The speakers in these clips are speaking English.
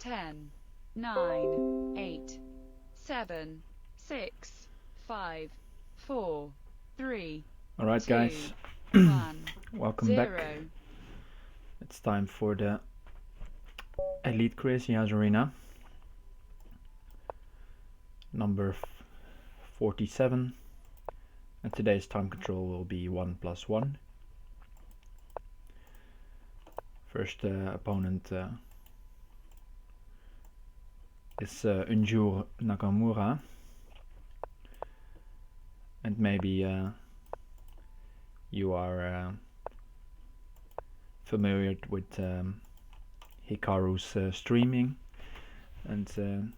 10, 9, 8, 7, 6, 5, 4, 3, Alright 2, guys, 1, welcome 0. back. It's time for the Elite Crazyhouse Arena. Number 47. And today's time control will be 1+1. First opponent is Unjur Nakamura. And maybe you are familiar with Hikaru's streaming, and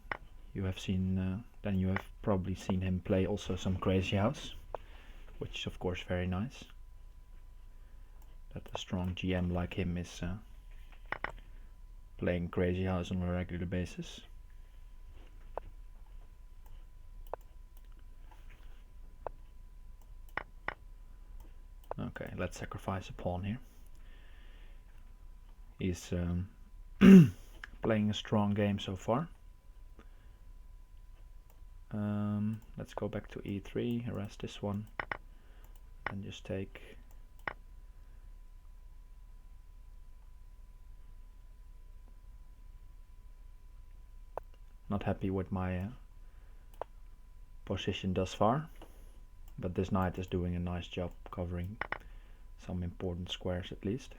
you have seen, then you have probably seen him play also some Crazyhouse, which is of course very nice. That a strong GM like him is playing Crazyhouse on a regular basis. Okay, let's sacrifice a pawn here. He's playing a strong game so far. Let's go back to e3, harass this one, and just take. Not happy with my position thus far, but this knight is doing a nice job covering some important squares at least.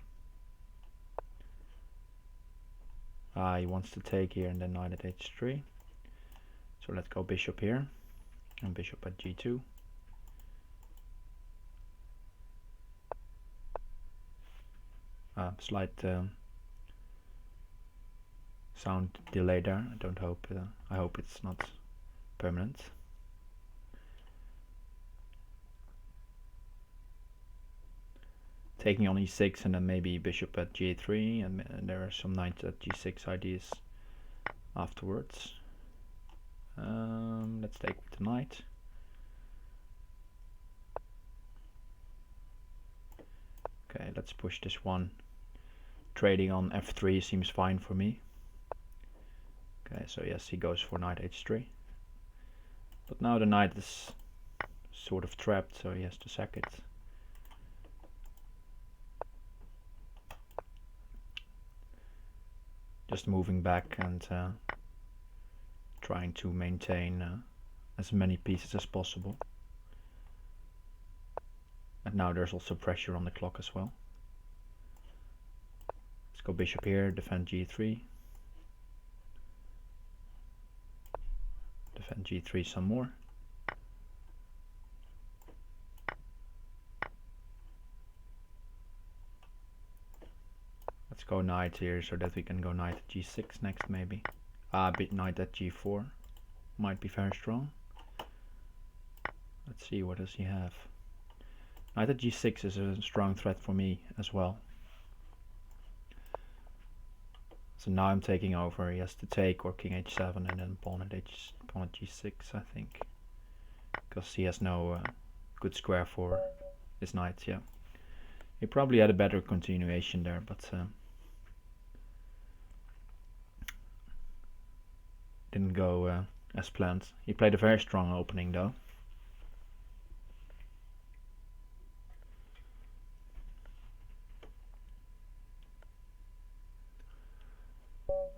He wants to take here and then knight at h3. So let's go bishop here and bishop at g2. Slight sound delay there. I hope it's not permanent. Taking on e6 and then maybe bishop at g3, and there are some knight at g6 ideas afterwards. Let's take with the knight. Okay, let's push this one. Trading on f3 seems fine for me. Okay, so yes, he goes for knight h3. But now the knight is sort of trapped, so he has to sack it. Just moving back and trying to maintain as many pieces as possible. And now there's also pressure on the clock as well. Let's go bishop here, defend g3. Defend g3 some more. Let's go knight here so that we can go knight at g6 next maybe. Knight at g4 might be very strong. Let's see, what does he have? Knight at g6 is a strong threat for me as well. So now I'm taking over. He has to take or king h7 and then pawn at g6, I think, because he has no good square for his knight. Yeah, he probably had a better continuation there, but didn't go as planned. He played a very strong opening though.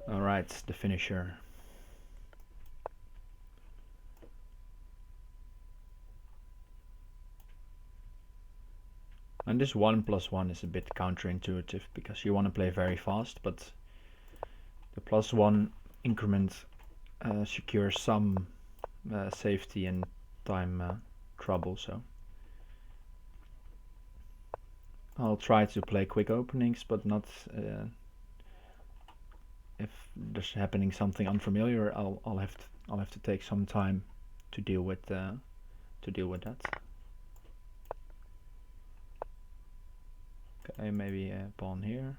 Alright, the finisher. And this 1+1 is a bit counterintuitive because you want to play very fast, but the +1 increment secures some safety in time trouble, so I'll try to play quick openings, but not if there's happening something unfamiliar. I'll have to take some time to deal with that. Okay, maybe a pawn here.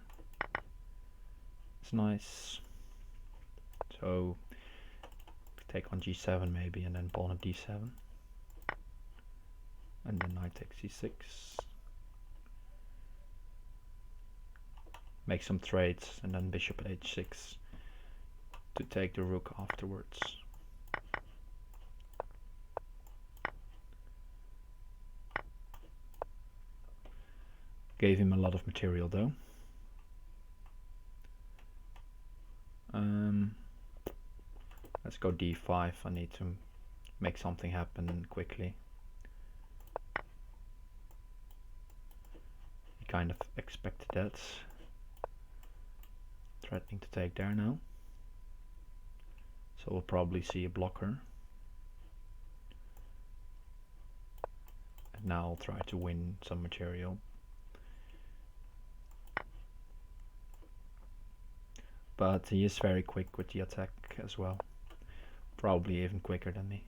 It's nice. So take on g7 maybe, and then pawn at d7, and then knight takes c6. Make some trades, and then bishop at h6. to take the rook afterwards. Gave him a lot of material though. Let's go d5. I need to make something happen quickly. He kind of expected that. Threatening to take there now. So we'll probably see a blocker. And now I'll try to win some material. But he is very quick with the attack as well. Probably even quicker than me.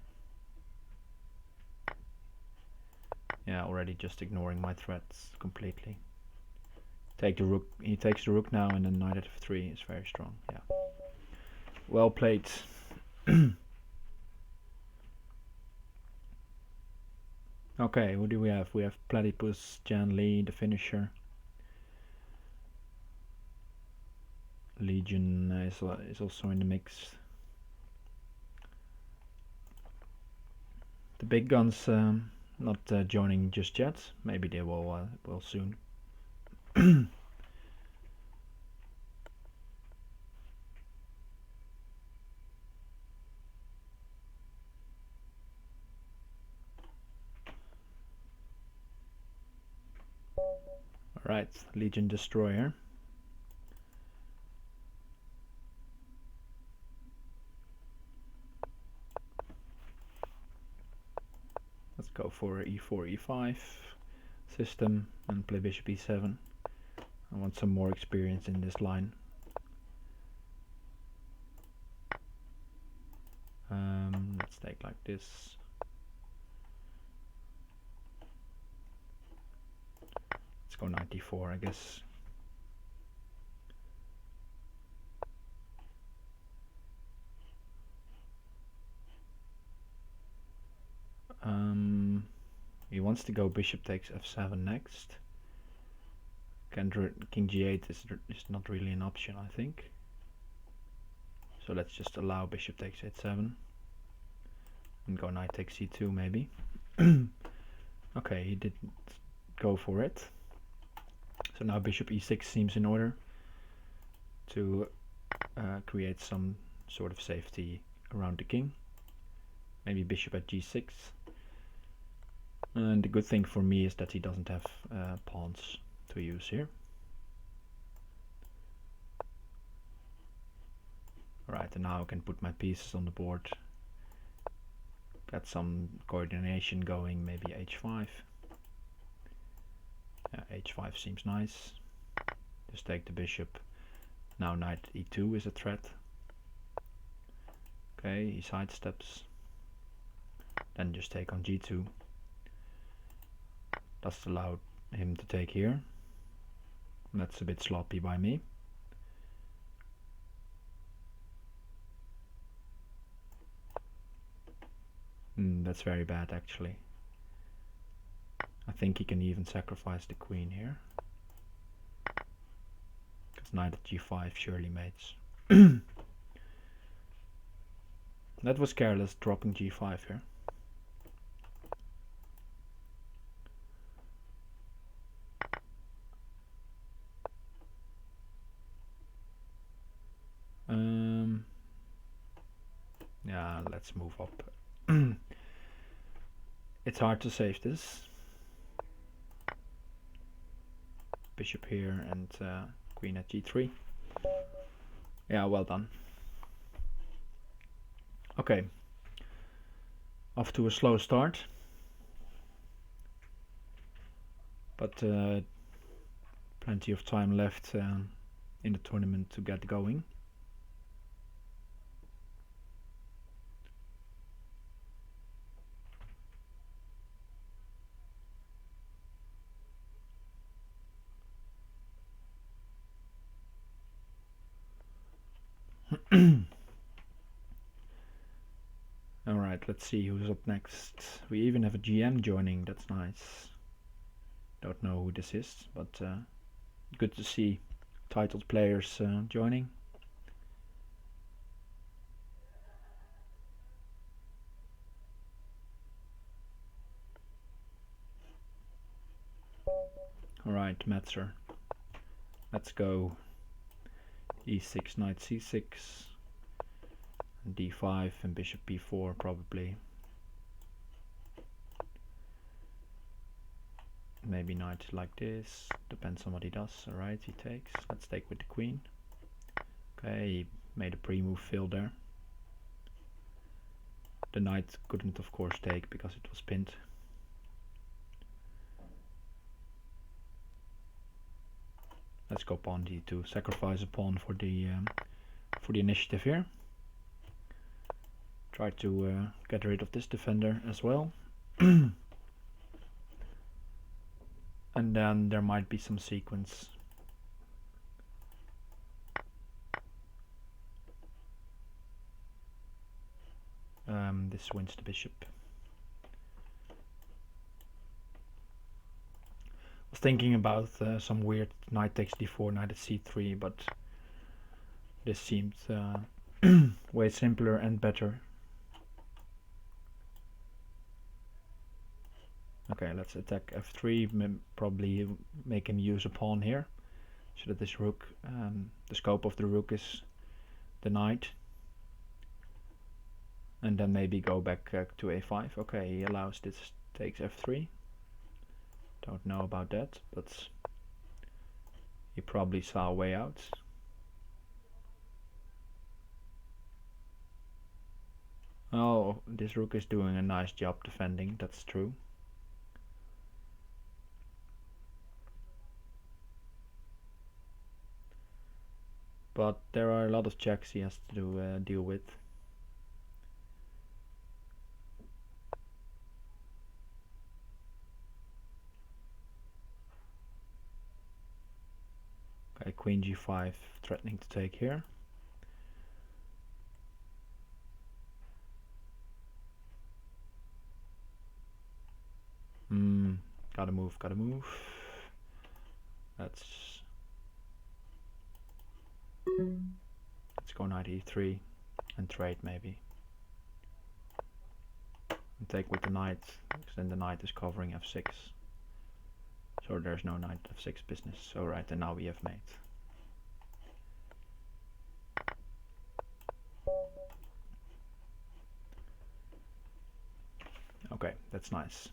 Yeah, already just ignoring my threats completely. Take the rook. He takes the rook now, and then knight at f3 is very strong. Yeah. Well played. Okay, who do we have? We have Platypus, Jan Lee, the finisher. Legion is also in the mix. The big guns not joining just yet. Maybe they will soon. Alright, Legion Destroyer. Let's go for e4, e5 system and play bishop e7. I want some more experience in this line. Let's take like this. Let's go 94, I guess. He wants to go bishop takes f7 next. King g8 is not really an option, I think. So let's just allow bishop takes h7 and go knight takes c2 maybe. Okay, he didn't go for it. So now bishop e6 seems in order to create some sort of safety around the king. Maybe bishop at g6. And the good thing for me is that he doesn't have pawns to use here. Alright, and now I can put my pieces on the board. Get some coordination going, maybe h5. Yeah, h5 seems nice. Just take the bishop. Now knight e2 is a threat. Okay, he sidesteps. Then just take on g2. Does allow him to take here. That's a bit sloppy by me. That's very bad actually. I think he can even sacrifice the queen here. Because knight at g5 surely mates. That was careless, dropping g5 here. Yeah, let's move up. It's hard to save this. Bishop here and queen at g3. Yeah, well done. Okay. Off to a slow start. But plenty of time left in the tournament to get going. Alright, let's see who's up next. We even have a GM joining, that's nice. Don't know who this is, but good to see titled players joining. Alright, Metzer. Let's go. E6, knight c6, and d5, and bishop b4 probably. Maybe knight like this, depends on what he does. Alright, he takes. Let's take with the queen. Okay, he made a pre-move fail there. The knight couldn't of course take because it was pinned. Let's go pawn d2, sacrifice a pawn for the initiative here. Try to get rid of this defender as well. And then there might be some sequence. This wins the bishop. I was thinking about some weird knight takes d4, knight at c3, but this seemed way simpler and better. Okay, let's attack f3, probably make him use a pawn here, so that this rook, the scope of the rook is the knight. And then maybe go back to a5. Okay, he allows this, takes f3. Don't know about that, but he probably saw a way out. Oh, this rook is doing a nice job defending, that's true. But there are a lot of checks he has to deal with. Okay, queen g5, threatening to take here. Gotta move, gotta move. Let's go knight e3 and trade maybe. And take with the knight, because then the knight is covering f6. So there's no knight f6 business. Alright, and now we have mate. Okay, that's nice.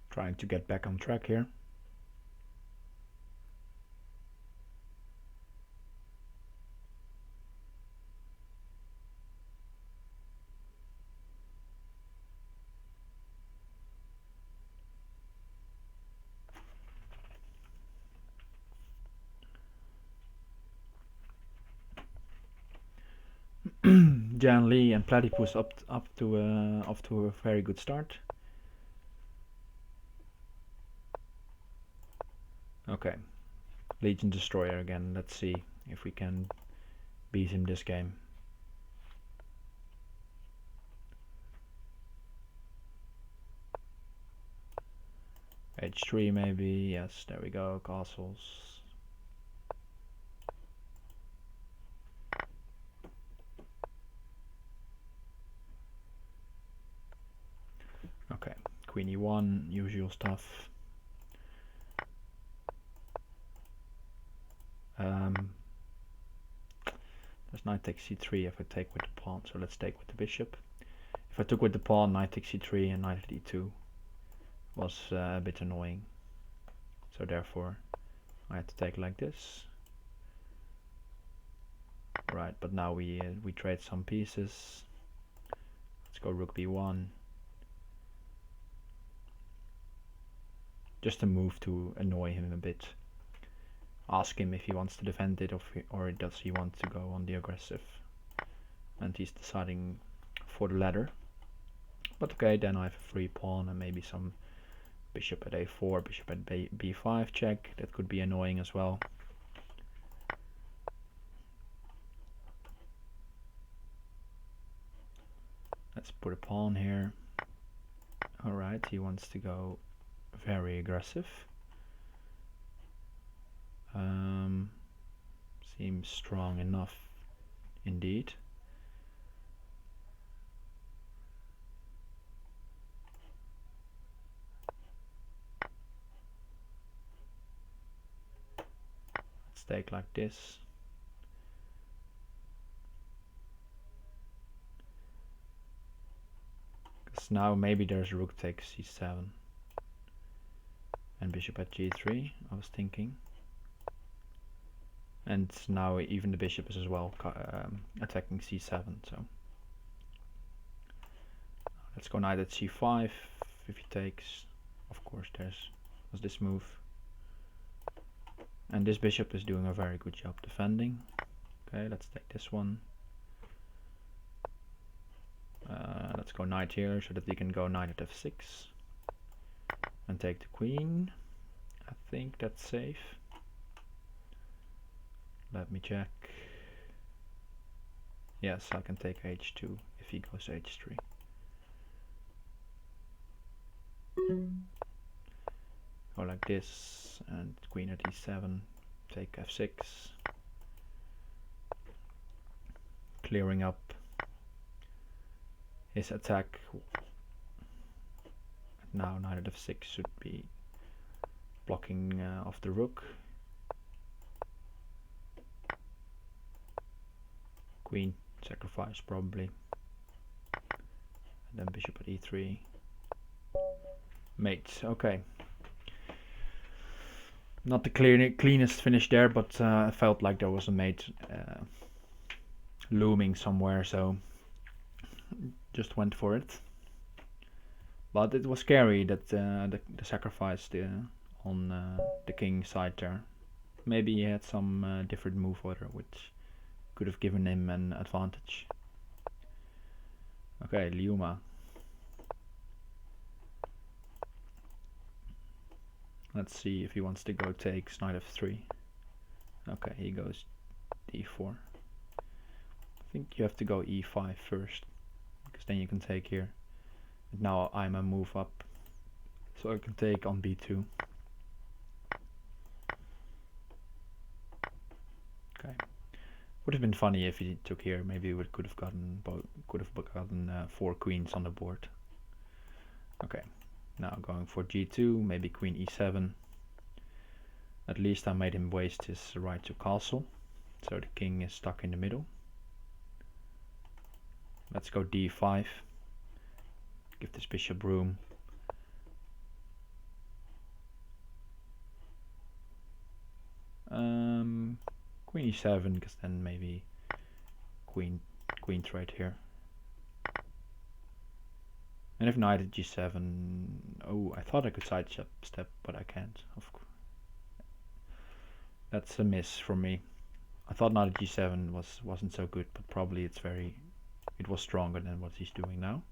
Trying to get back on track here. Jan Lee and Platypus off to a very good start. Okay, Legion Destroyer again. Let's see if we can beat him this game. H3 maybe. Yes, there we go. Castles. Okay, Queen E1, usual stuff. There's knight takes c3 if I take with the pawn, so let's take with the bishop. If I took with the pawn, knight takes c3 and knight at e2 was a bit annoying. So therefore I had to take like this. Right, but now we trade some pieces. Let's go rook b1. Just a move to annoy him a bit. Ask him if he wants to defend it or does he want to go on the aggressive. And he's deciding for the latter. But okay, then I have a free pawn and maybe some bishop at a4, bishop at b5 check. That could be annoying as well. Let's put a pawn here. Alright, he wants to go very aggressive. Seems strong enough indeed. take like this. Because now maybe there's rook takes c7 and bishop at g3, I was thinking. And now even the bishop is as well attacking c7, so let's go knight at c5 if he takes. Of course was this move. And this bishop is doing a very good job defending. Okay, let's take this one. Let's go knight here so that we can go knight at f6 and take the queen. I think that's safe. Let me check. Yes, I can take h2 if he goes h3. Go like this and queen at e7, take f6, clearing up his attack. Now knight at f6 should be blocking off the rook. Queen sacrifice probably, and then bishop at e3. Mate, okay. Not the cleanest finish there, but I felt like there was a mate looming somewhere, so just went for it. But it was scary that the sacrifice on the king side there. Maybe he had some different move order which could have given him an advantage. Okay, Liuma. Let's see if he wants to go takes knight f3. Okay, he goes d4. I think you have to go e5 first, because then you can take here. And now I'm a move up, so I can take on b2. Okay, would have been funny if he took here. Maybe we could have gotten 4 queens on the board. Okay. Now going for g2, maybe queen e7. At least I made him waste his right to castle, so the king is stuck in the middle. Let's go d5. Give this bishop room. Queen e7, because then maybe queen trade here. And if knight at g7, oh, I thought I could sidestep, but I can't. Of course, that's a miss from me. I thought knight at g7 wasn't so good, but probably it was stronger than what he's doing now.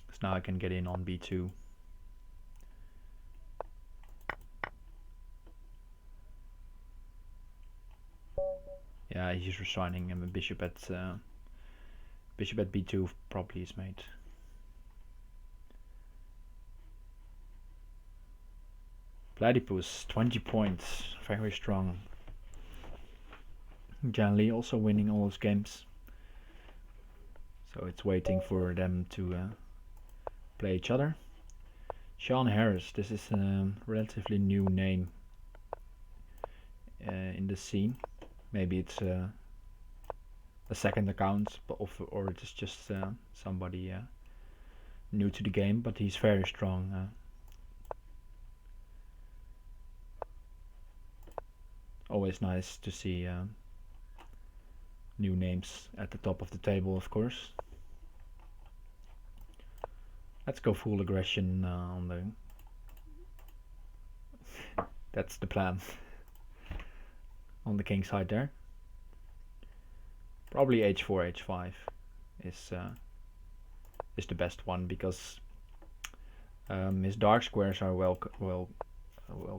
Because now I can get in on b2. Yeah, he's resigning, and bishop at b2 probably is made. Platypus, 20 points, very strong. Jan Lee also winning all his games. So it's waiting for them to play each other. Sean Harris, this is a relatively new name in the scene. Maybe it's a second account, or it is just somebody new to the game, but he's very strong. Always nice to see new names at the top of the table, of course. Let's go full aggression on the... That's the plan. On the king side there. Probably h4, h5 is the best one, because his dark squares are well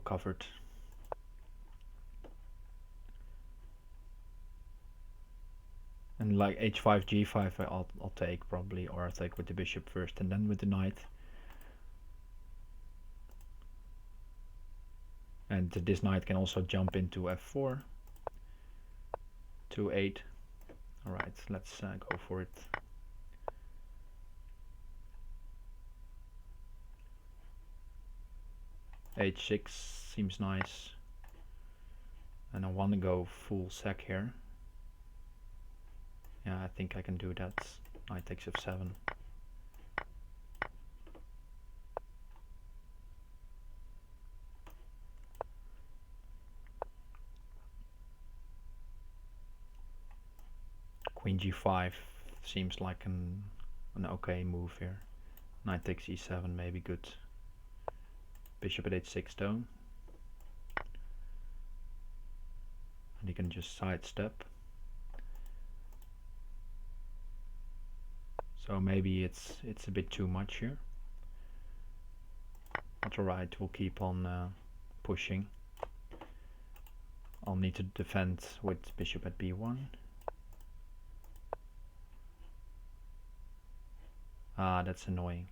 covered. And like h5, g5 I'll take probably, or I'll take with the bishop first and then with the knight. And this knight can also jump into f4 to 8. Alright, let's go for it. h6 seems nice. And I want to go full sec here. Yeah, I think I can do that. Knight takes f7. Queen g5 seems like an okay move here. Knight takes e7 maybe good. Bishop at h6 though. And he can just sidestep. So maybe it's a bit too much here. But alright, we'll keep on pushing. I'll need to defend with bishop at b1. Ah, that's annoying.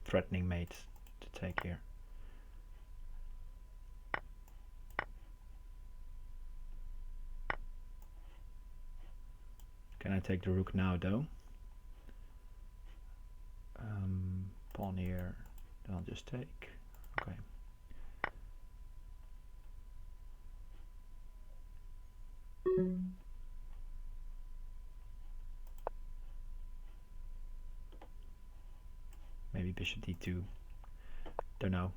Threatening mate to take here. Can I take the rook now though? Pawn here, then I'll just take. Okay. Maybe bishop d2. Don't know.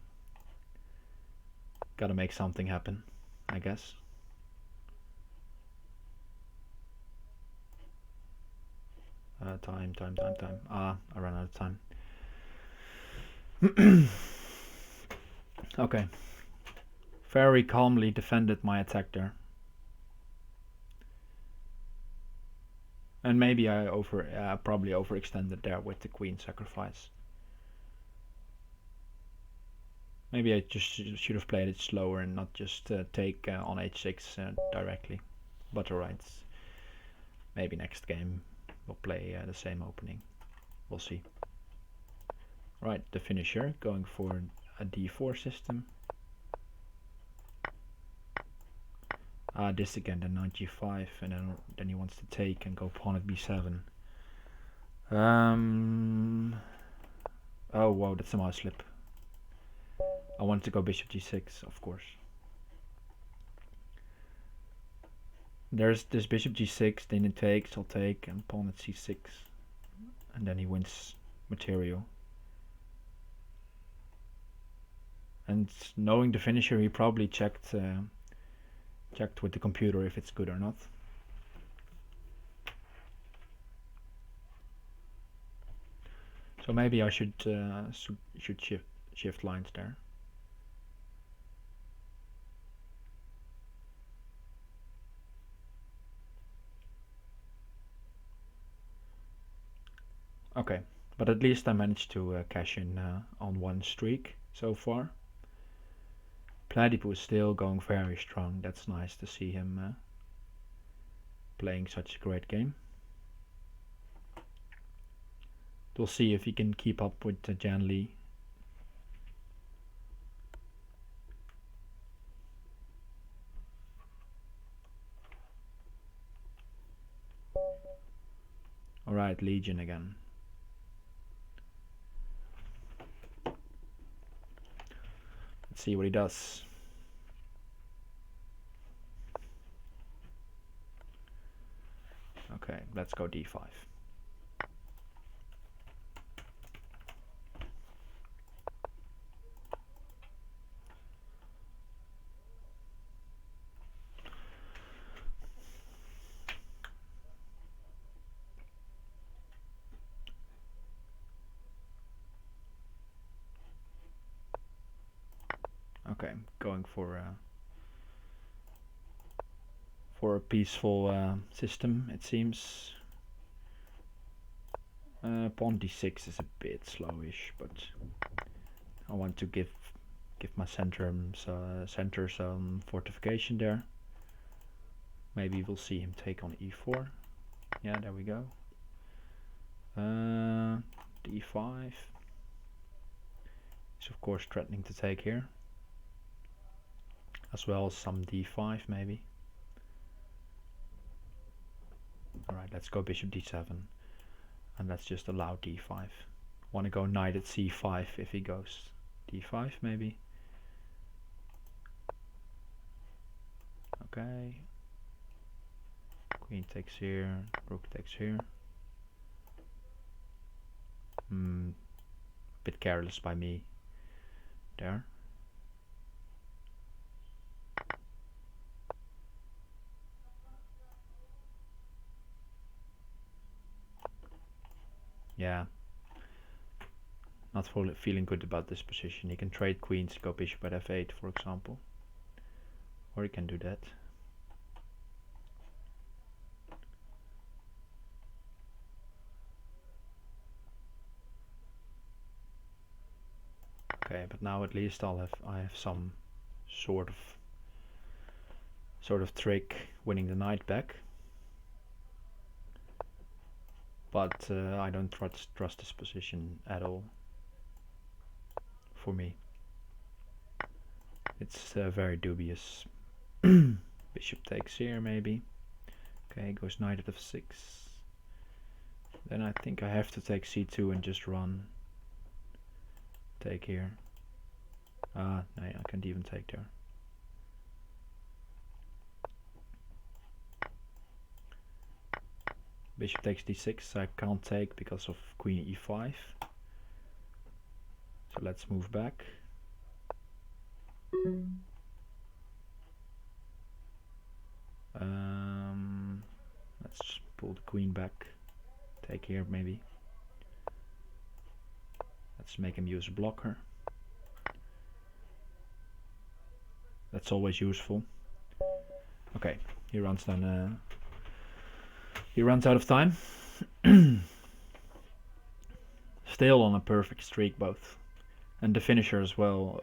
Gotta make something happen, I guess. Time. Ah, I ran out of time. Okay. Very calmly defended my attack there. And maybe I probably overextended there with the queen sacrifice. Maybe I just should have played it slower and not just take on h6 directly. But alright. Maybe next game we'll play the same opening. We'll see. Right, the finisher, going for a d4 system. This again, the knight g5, and then he wants to take and go pawn at b7. Oh wow, that's a mouse slip. I wanted to go bishop g6, of course. There's this bishop g6, then it takes, I'll take, and pawn at c6. And then he wins material. And knowing the finisher, he probably checked with the computer if it's good or not. So maybe I should shift lines there. Okay, but at least I managed to cash in on one streak so far. Platypus is still going very strong. That's nice to see him playing such a great game. We'll see if he can keep up with Jan Lee. Alright, Legion again. Let's see what he does. Okay, let's go d5. Okay, going for a peaceful system, it seems. Pawn d6 is a bit slowish, but I want to give my center some fortification there. Maybe we'll see him take on e4. Yeah, there we go. d5. He's of course threatening to take here, as well as some d5 maybe. Alright, let's go bishop d7, and let's just allow d5 Want to go knight at c5 if he goes d5 maybe. Okay. Queen takes here, rook takes here. Bit careless by me there. Yeah. Not feeling good about this position. He can trade queens, go bishop at f8 for example. Or he can do that. Okay, but now at least I have some sort of trick winning the knight back. But I don't trust this position at all. For me, it's very dubious. Bishop takes here maybe. Okay, goes knight at f6. Then I think I have to take c2 and just run. Take here. No, I can't even take there. Bishop takes d6. I can't take because of queen e5. So let's move back. Let's pull the queen back. Take here maybe. Let's make him use a blocker. That's always useful. Okay, he runs then. He runs out of time. Still on a perfect streak both, and the finisher as well.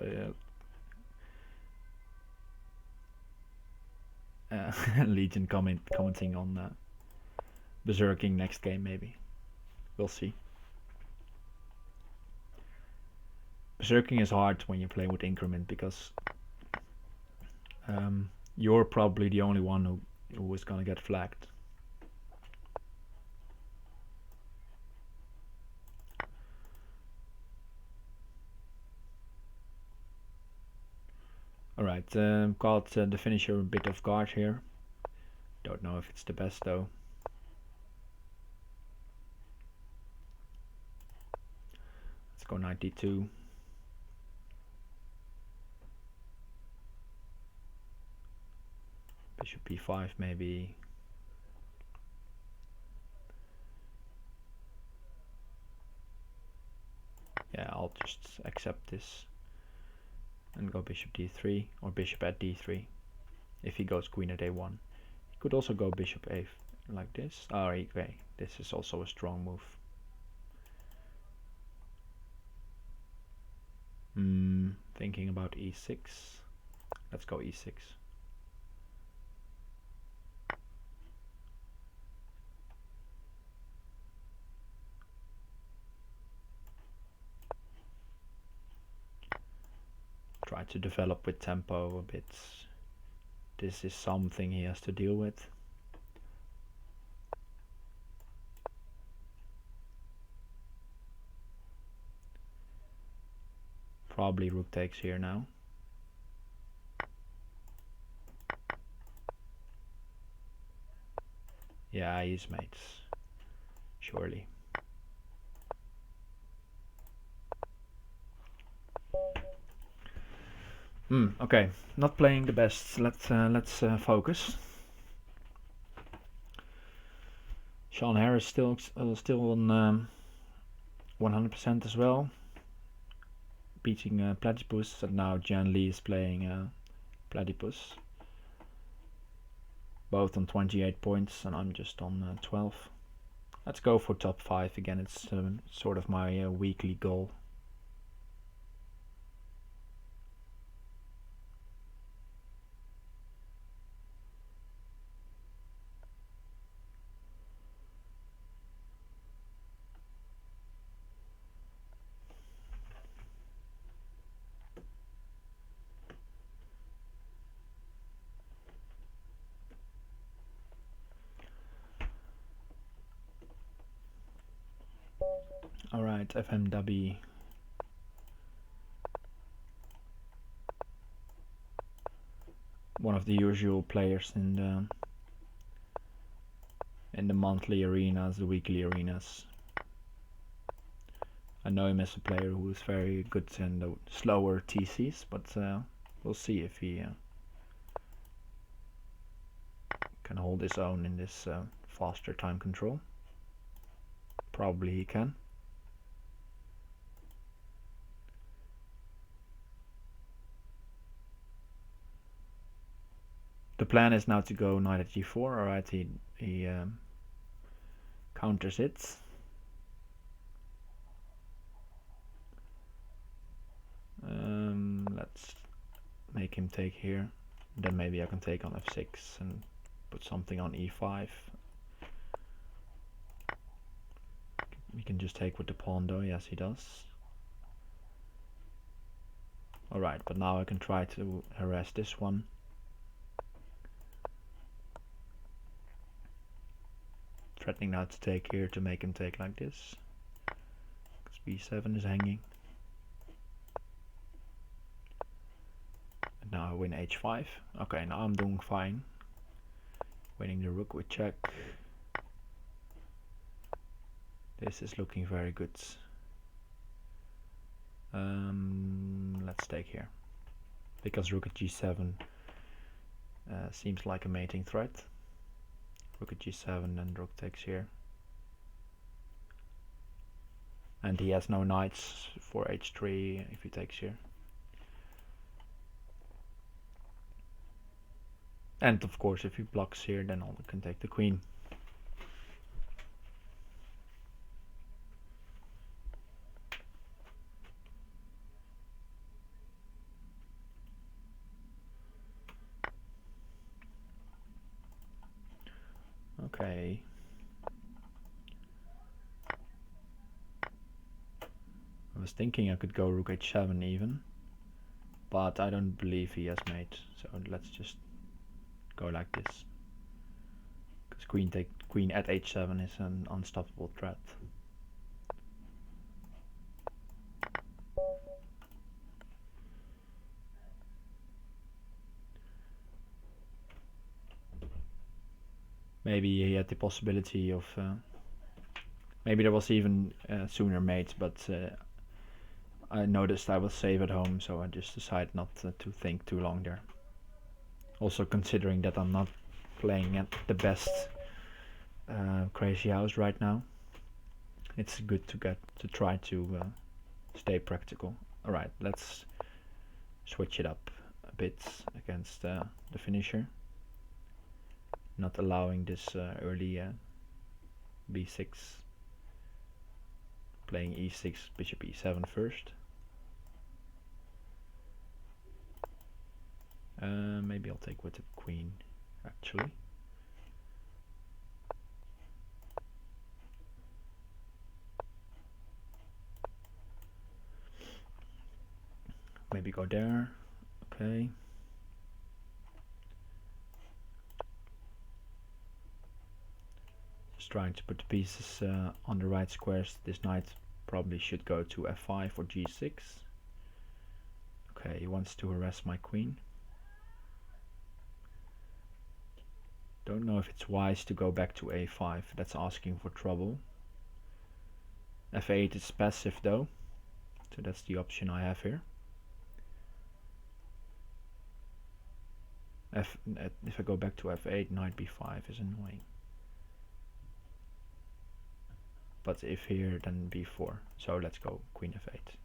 Legion commenting on berserking next game maybe. We'll see. Berserking is hard when you're playing with increment because you're probably the only one who is gonna get flagged. Alright, caught the finisher a bit off guard here. Don't know if it's the best though. Let's go 92. Bishop b5 maybe. Yeah, I'll just accept this and go bishop d3 or bishop at d3 if he goes queen at a1. He could also go bishop a like this. Oh, okay, this is also a strong move. Thinking about e6. Let's go e6. Try to develop with tempo a bit. This is something he has to deal with. Probably rook takes here now. Yeah, he's mates. Surely. Okay, not playing the best. Let's focus. Sean Harris still on 100% as well, beating Platypus, and now Jan Lee is playing Platypus. Both on 28 points, and I'm just on 12. Let's go for top 5 again. It's sort of my weekly goal. Alright, FMW. One of the usual players in the monthly arenas, the weekly arenas. I know him as a player who is very good in the slower TCs, but we'll see if he can hold his own in this faster time control. Probably he can. The plan is now to go knight at g4. Alright, he counters it. Let's make him take here. Then maybe I can take on f6 and put something on e5. He can just take with the pawn though. Yes, he does. Alright, but now I can try to harass this one. Threatening now to take here to make him take like this. Because b7 is hanging. And now I win h5. Okay, now I'm doing fine. Winning the rook with check. This is looking very good. Let's take here. Because rook at g7 seems like a mating threat. Rook at g7 and rook takes here. And he has no knights for h3 if he takes here. And of course if he blocks here, then I can take the queen. Okay. I was thinking I could go rook h7 even, but I don't believe he has mate, so let's just go like this. Because queen at h7 is an unstoppable threat. Maybe he had the possibility of maybe there was even sooner mate, but I noticed I was safe at home, so I just decided not to think too long there. Also considering that I'm not playing at the best Crazyhouse right now, it's good to try to stay practical. Alright, let's switch it up a bit against the finisher. Not allowing this early b6. Playing e6, bishop e7 first. Maybe I'll take with the queen, actually. Maybe go there. Okay. Just trying to put the pieces on the right squares. This knight probably should go to f5 or g6. Okay, he wants to harass my queen. Don't know if it's wise to go back to a5. That's asking for trouble. f8 is passive though, so that's the option I have here. If I go back to f8, knight b5 is annoying. But if here, then b4. So let's go queen f8.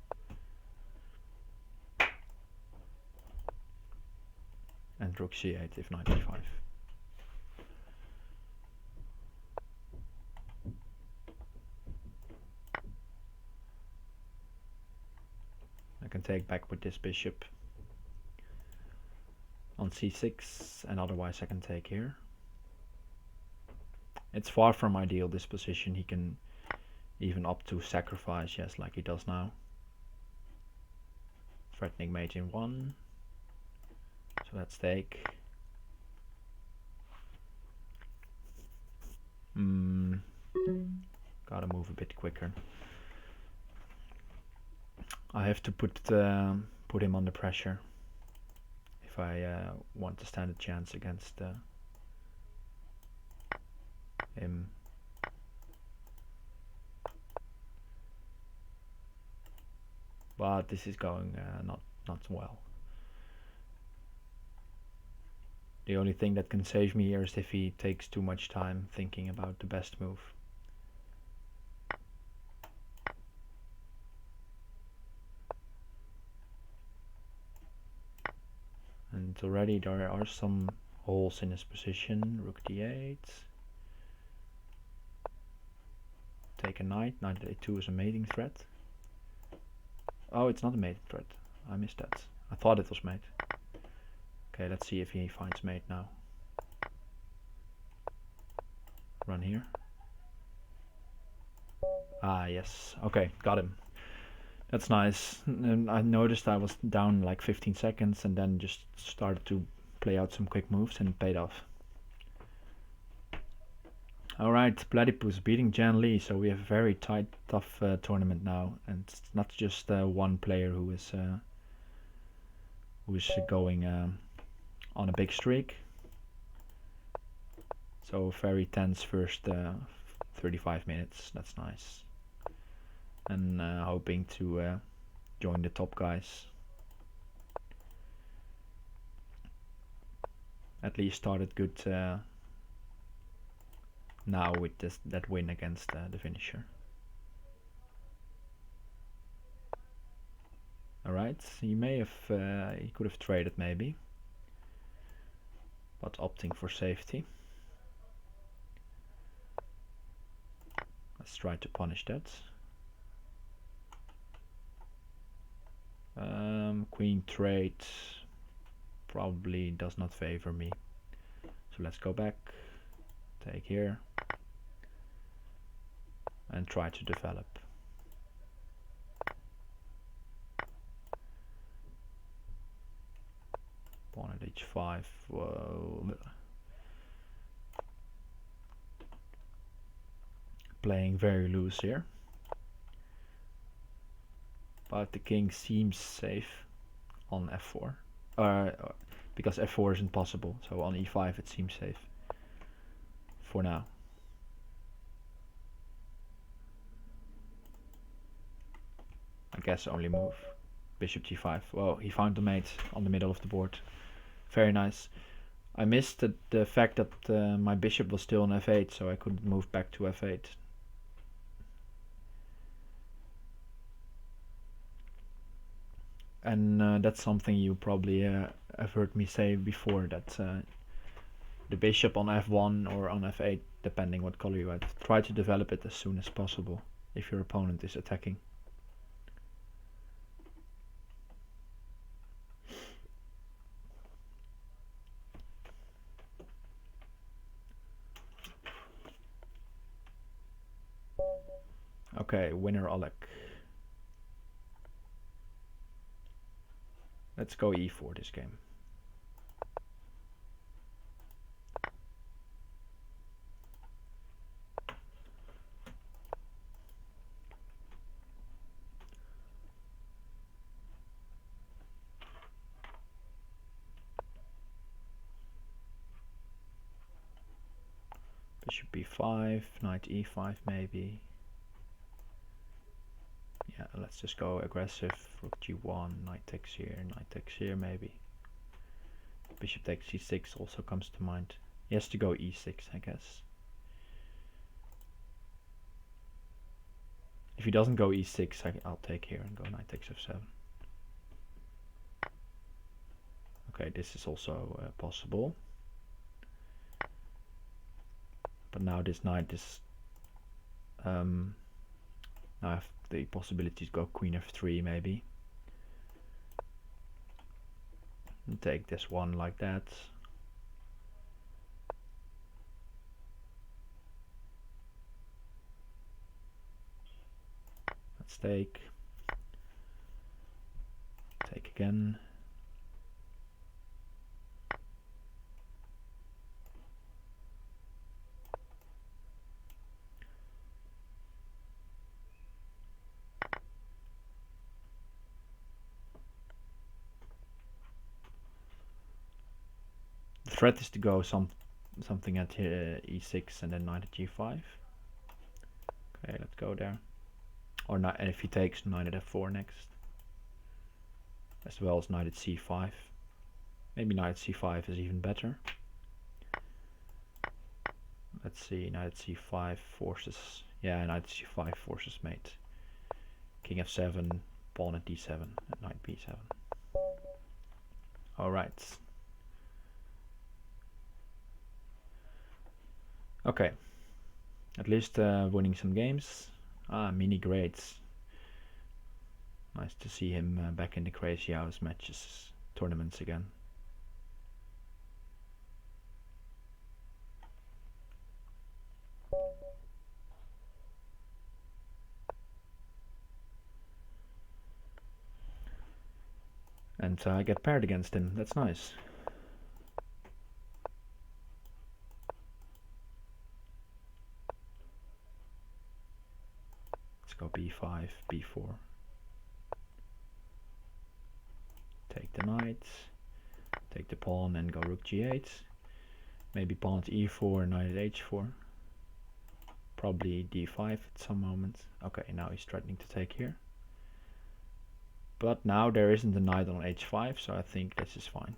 And rook c8 if knight b5. I can take back with this bishop on c6, and otherwise I can take here. It's far from ideal, this position. He can even opt to sacrifice, yes, like he does now. Threatening mate in 1. So let's take. Gotta move a bit quicker. I have to put him under pressure if I want to stand a chance against him. But this is going not well. The only thing that can save me here is if he takes too much time thinking about the best move. And already there are some holes in his position. Rook d8. Take a knight. Knight a2 is a mating threat. Oh, it's not a mating threat. I missed that. I thought it was mate. Okay, let's see if he finds mate now. Run here. Ah, yes. Okay, got him. That's nice. And I noticed I was down like 15 seconds and then just started to play out some quick moves and it paid off. Alright, Platypus beating Jan Lee, so we have a very tight, tough tournament now, and it's not just one player who is going on a big streak. So very tense first 35 minutes, that's nice. And hoping to join the top guys. At least started good now with that win against the finisher. Alright, he could have traded maybe, but opting for safety. Let's try to punish that. Queen trade probably does not favor me, so let's go back, take here, and try to develop. Pawn at h5. Whoa. Playing very loose here, but the king seems safe on f4, because f4 isn't possible, so on e5 it seems safe for now. I guess only move bishop g5. Well, he found the mate on the middle of the board. Very nice. I missed the fact that my bishop was still on f8, so I couldn't move back to f8. And that's something you probably have heard me say before, that the bishop on f1 or on f8, depending what color you have, try to develop it as soon as possible if your opponent is attacking. Okay, winner Oleg. Let's go e4 this game. Bishop b5, knight e5 maybe. Yeah, let's just go aggressive. Rook g1, knight takes here maybe. Bishop takes c6 also comes to mind. He has to go e6, I guess. If he doesn't go e6, I'll take here and go knight takes f7. Okay, this is also possible. But now this knight is... now I have the possibility to go queen f3 maybe. And take this one like that. Let's take. Take again. threat is to go something at e6 and then knight at g5. Okay, let's go there. Or not, and if he takes knight at f4 next, as well as knight at c5. Maybe knight at c5 is even better. Let's see, knight at c5 forces, yeah, knight at c5 forces mate. King f7, pawn at d7, and knight b7. Alright. Okay. At least winning some games. Ah, mini grades. Nice to see him back in the Crazyhouse matches, tournaments again. And I get paired against him, that's nice. Let's go b5, b4. Take the knight, take the pawn and go rook g8. Maybe pawn to e4, knight at h4. Probably d5 at some moment. Okay, now he's threatening to take here. But now there isn't a knight on h5, so I think this is fine.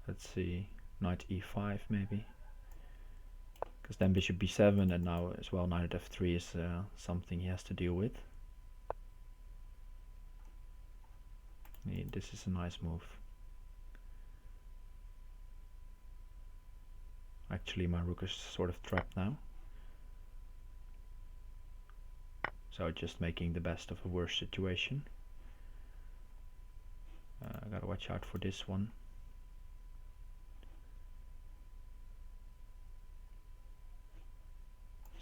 Let's see, knight e5 maybe. Because then bishop b7 and now as well knight at f3 is something he has to deal with. Yeah, this is a nice move. Actually my rook is sort of trapped now. So just making the best of a worse situation. I gotta watch out for this one.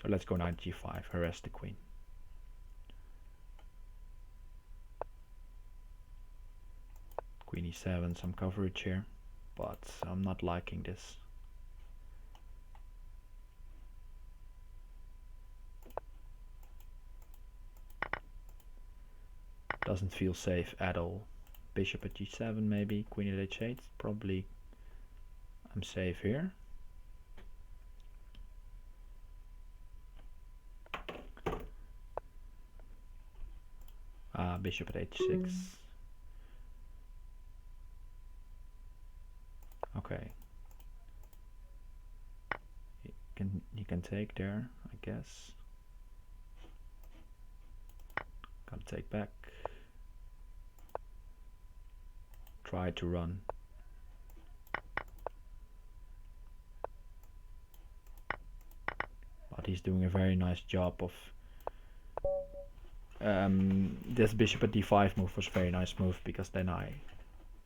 So let's go knight g5, harass the queen. Queen e7, some coverage here, but I'm not liking this. Doesn't feel safe at all. Bishop at g7 maybe, queen at h8, probably I'm safe here. Bishop at h6. Okay. He can take there, I guess. Gotta take back. Try to run. But he's doing a very nice job of this bishop at d5 move was a very nice move because then I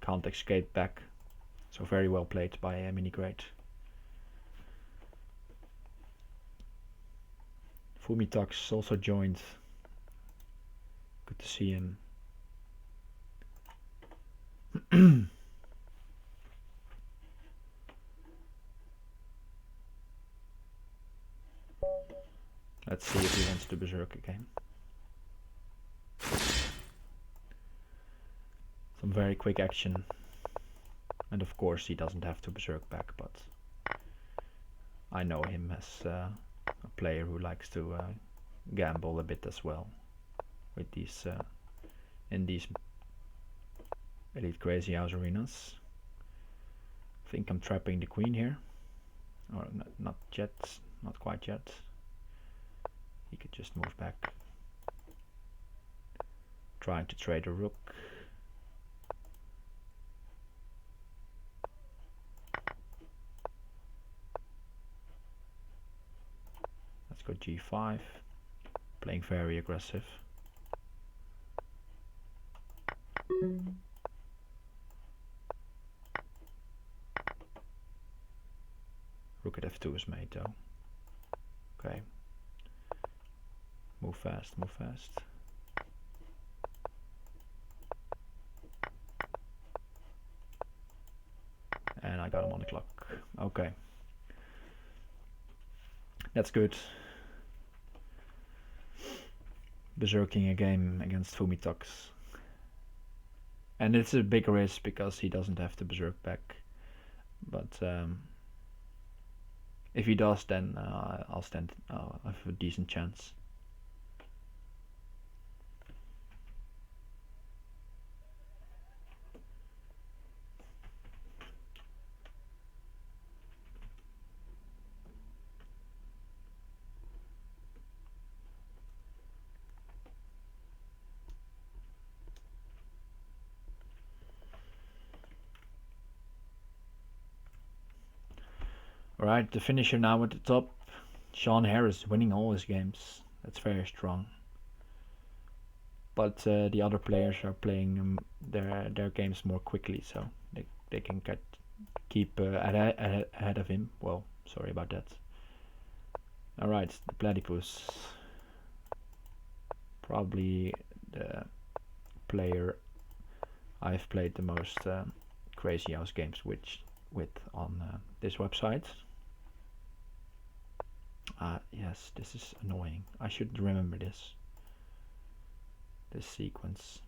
can't escape back. So very well played by Mini Great. Fumitax also joined. Good to see him. Let's see if he wants to berserk again. Some very quick action. And of course he doesn't have to berserk back, but I know him as a player who likes to gamble a bit as well with these in these Elite Crazyhouse arenas. I think I'm trapping the queen here, or not yet, not quite yet. He could just move back, trying to trade a rook. Let's go g5, playing very aggressive. Rook at f2 is made though. Okay. Move fast, move fast. And I got him on the clock. Okay. That's good. Berserking a game against Fumitox. And it's a big risk because he doesn't have the Berserk back. But if he does, then I'll have a decent chance. Alright, the finisher now at the top. Sean Harris winning all his games. That's very strong. But the other players are playing their games more quickly, so they can keep ahead of him. Well, sorry about that. Alright, the Platypus. Probably the player I've played the most Crazyhouse games with on this website. Yes, this is annoying. I should remember this sequence.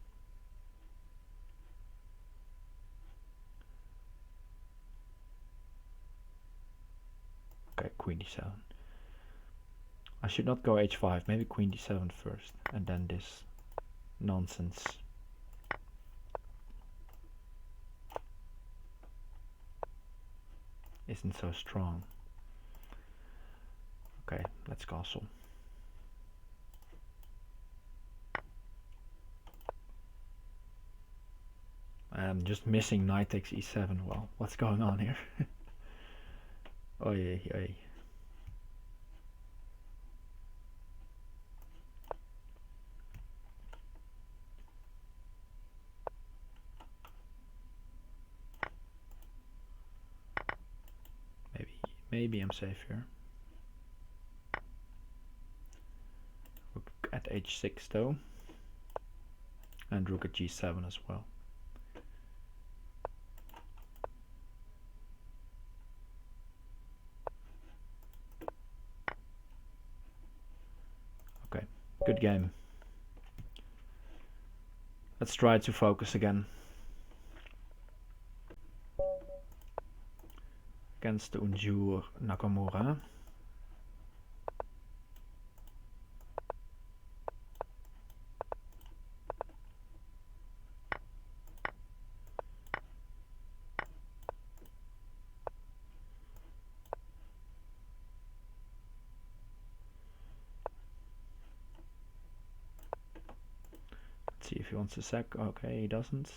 Okay, queen d7. I should not go h5, maybe queen d7 first, and then this nonsense. Isn't so strong. Okay, let's castle. I'm just missing knight takes e7. Well, what's going on here? Oy, oy. Maybe I'm safe here. Rook at h6 though. And rook at g7 as well. Okay, good game. Let's try to focus again. Against the Unjur Nakamura. Let's see if he wants a sack. Okay, he doesn't.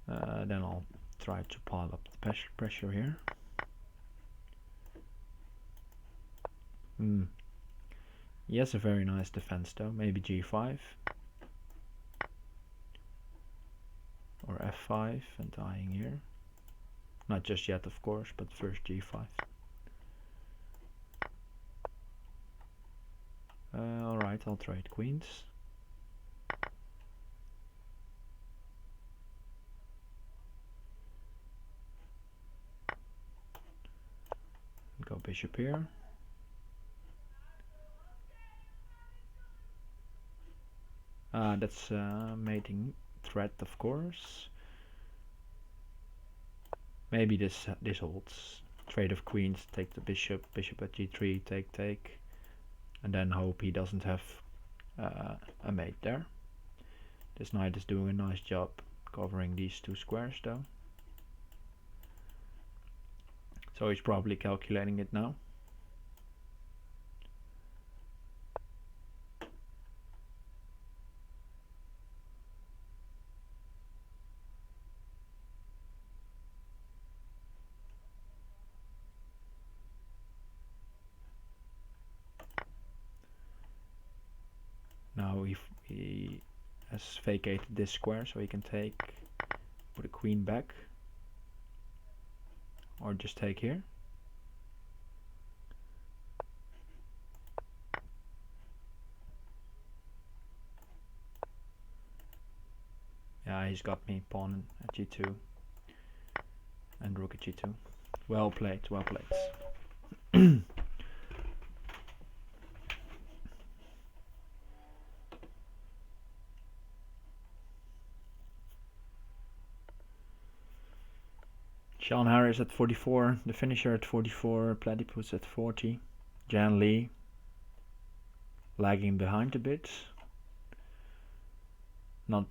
Then I'll try to pile up the pressure here. He has a very nice defense though. Maybe g5 or f5 and dying here. Not just yet, of course, but first g5. Alright, I'll trade queens. Go bishop here. That's mating threat, of course. Maybe this holds. Trade of queens, take the bishop, bishop at g3, take, and then hope he doesn't have a mate there. This knight is doing a nice job covering these two squares though. So he's probably calculating it now. Now he has vacated this square, so he can put a queen back, or just take here. Yeah, he's got me pawn at g2 and rook at g2. Well played, well played. Sean Harris at 44, the finisher at 44, Platypus at 40, Jan Lee lagging behind a bit, not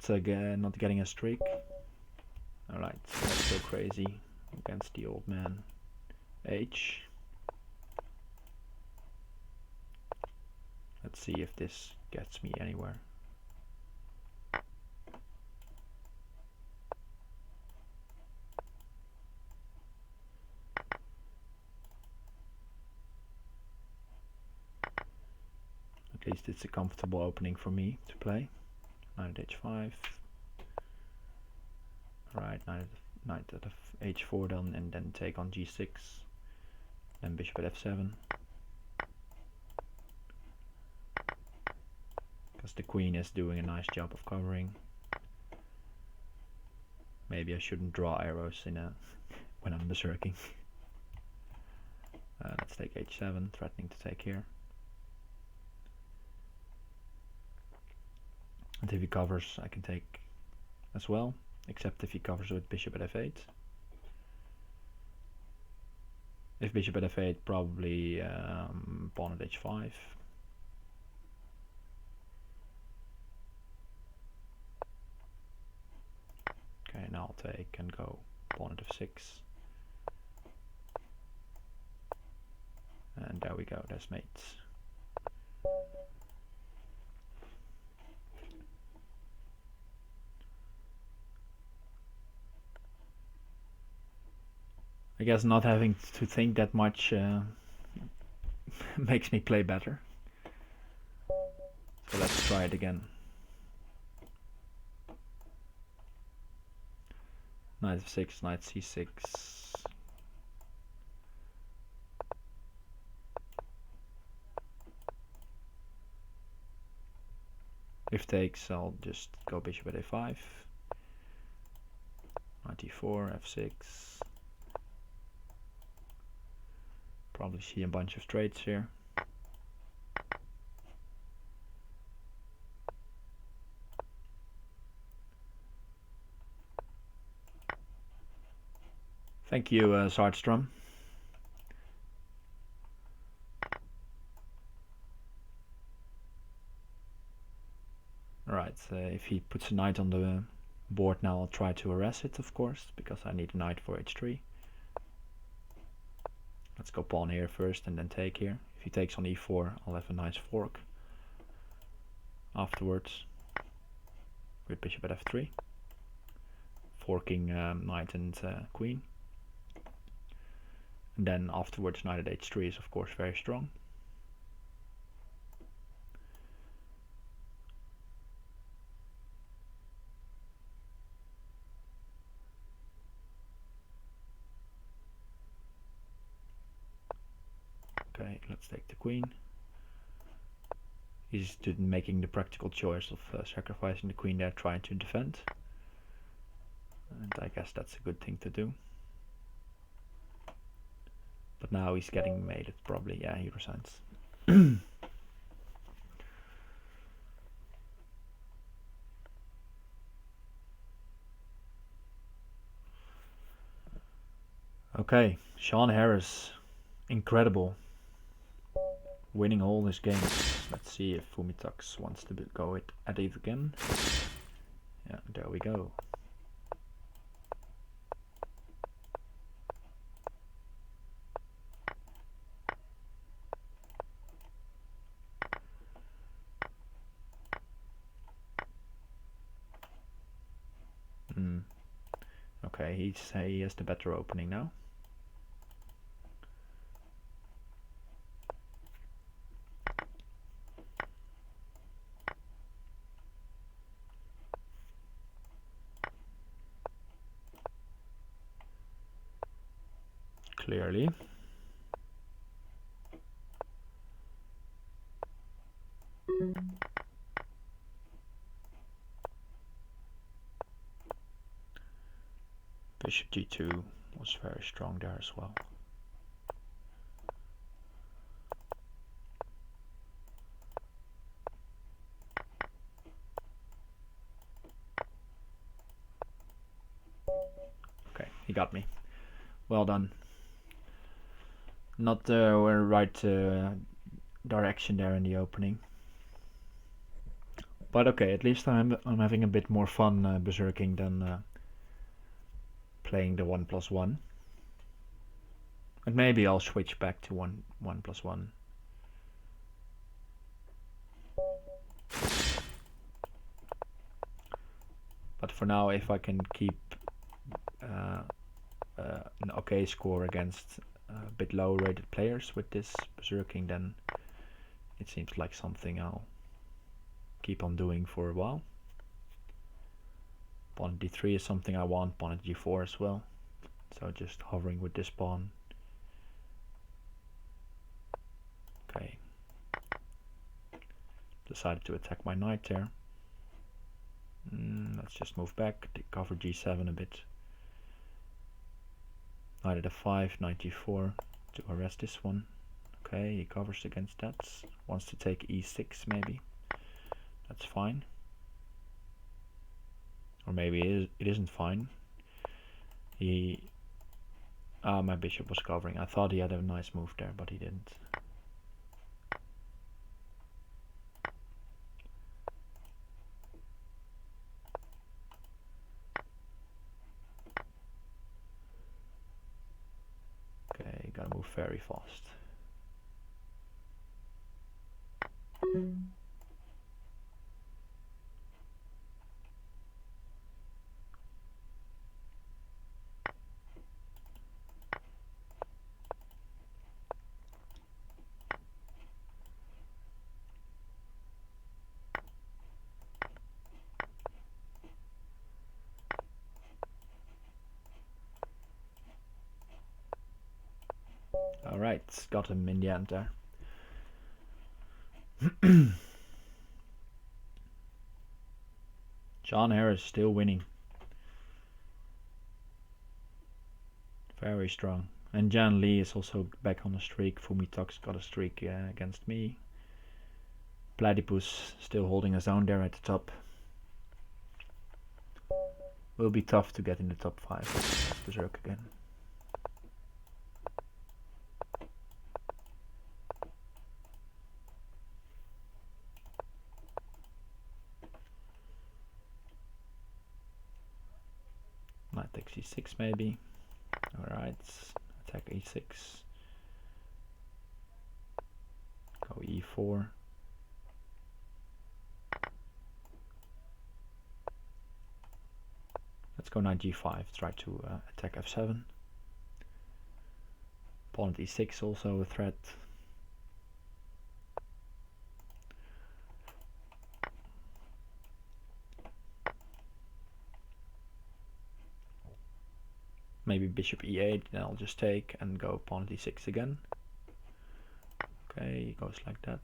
getting a streak. Alright, let's go crazy against the old man H. Let's see if this gets me anywhere. At least it's a comfortable opening for me to play. Knight at h5. Right, knight at h4 then, and then take on g6. Then bishop at f7. Because the queen is doing a nice job of covering. Maybe I shouldn't draw arrows in a when I'm berserking. Let's take h7, threatening to take here. And if he covers, I can take as well, except if he covers with bishop at f8. If bishop at f8, probably pawn at h5. Okay, now I'll take and go pawn at f6. And there we go, there's mates. I guess not having to think that much makes me play better. So let's try it again. Knight f6, knight c6. If takes, I'll just go bishop at a5. Knight e4, f6. Probably see a bunch of straights here. Thank you, Sardstrom. Alright, if he puts a knight on the board now, I'll try to harass it, of course, because I need a knight for h3. Let's go pawn here first and then take here. If he takes on e4, I'll have a nice fork afterwards with bishop at f3, forking knight and queen. And then afterwards knight at h3 is of course very strong. Okay, let's take the queen. He's making the practical choice of sacrificing the queen there, trying to defend. And I guess that's a good thing to do. But now he's getting mated, probably. Yeah, he resigns. Okay, Sean Harris. Incredible. Winning all his games. Let's see if Fumitux wants to go at it again. Yeah, there we go. Okay, he has the better opening now. Clearly. Bishop g2 was very strong there as well. Okay, he got me. Well done. Not the right direction there in the opening. But okay, at least I'm having a bit more fun berserking than playing the 1+1. And maybe I'll switch back to 1+1. But for now, if I can keep an okay score against a bit low rated players with this berserking, then it seems like something I'll keep on doing for a while. Pawn at d3 is something I want, pawn at g4 as well. So just hovering with this pawn. Okay. Decided to attack my knight there. Let's just move back, cover g7 a bit. Knight at f5, knight g4 to arrest this one. Okay, he covers against that. Wants to take e6 maybe. That's fine. Or maybe it isn't fine. My bishop was covering. I thought he had a nice move there, but he didn't. Okay, gotta move very fast. Alright, got him in the end there. John Harris still winning. Very strong. And Jan Lee is also back on the streak. Fumitok's got a streak against me. Platypus still holding his own there at the top. Will be tough to get in the top 5. Let's berserk again. Knight takes e6 maybe. Alright, attack e6. Go e4. Let's go knight g5, try to attack f7. Pawn at e6 also a threat. Maybe bishop e8, then I'll just take and go pawn at e6 again. Okay, it goes like that.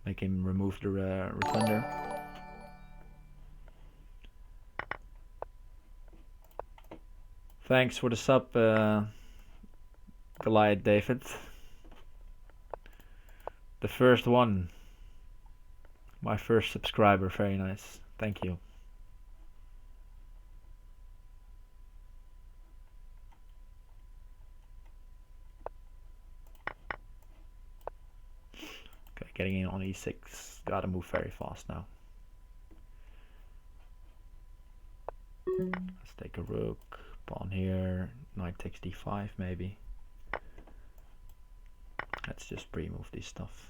Make him remove the rotunda. Thanks for the sub, Goliath David. The first one. My first subscriber, very nice. Thank you. Okay, getting in on e6. Gotta move very fast now. Let's take a rook. Pawn here. Knight takes d5 maybe. Let's just pre-move this stuff.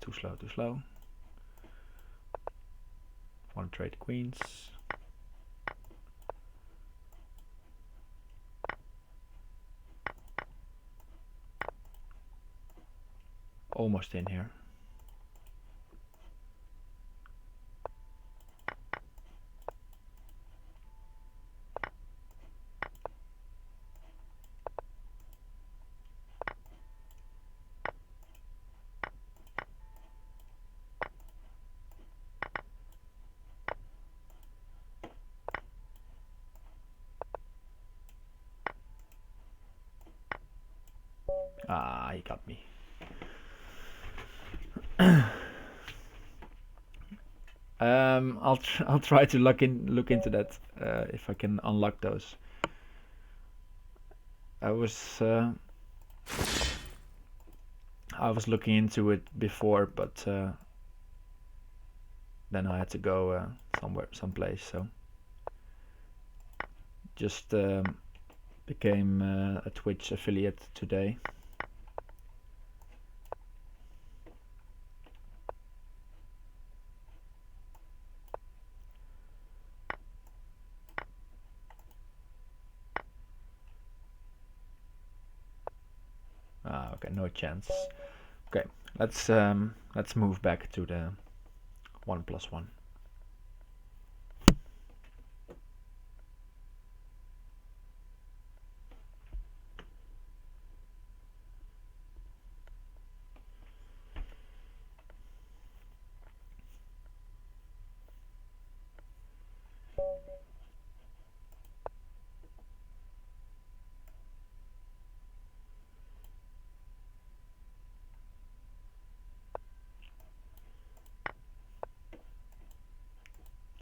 Too slow, too slow. Want to trade the queens. Almost in here. Ah, he got me. I'll try to look into that if I can unlock those. I was looking into it before, but then I had to go someplace. So just became a Twitch affiliate today. Okay, no chance. Okay, let's move back to the 1+1.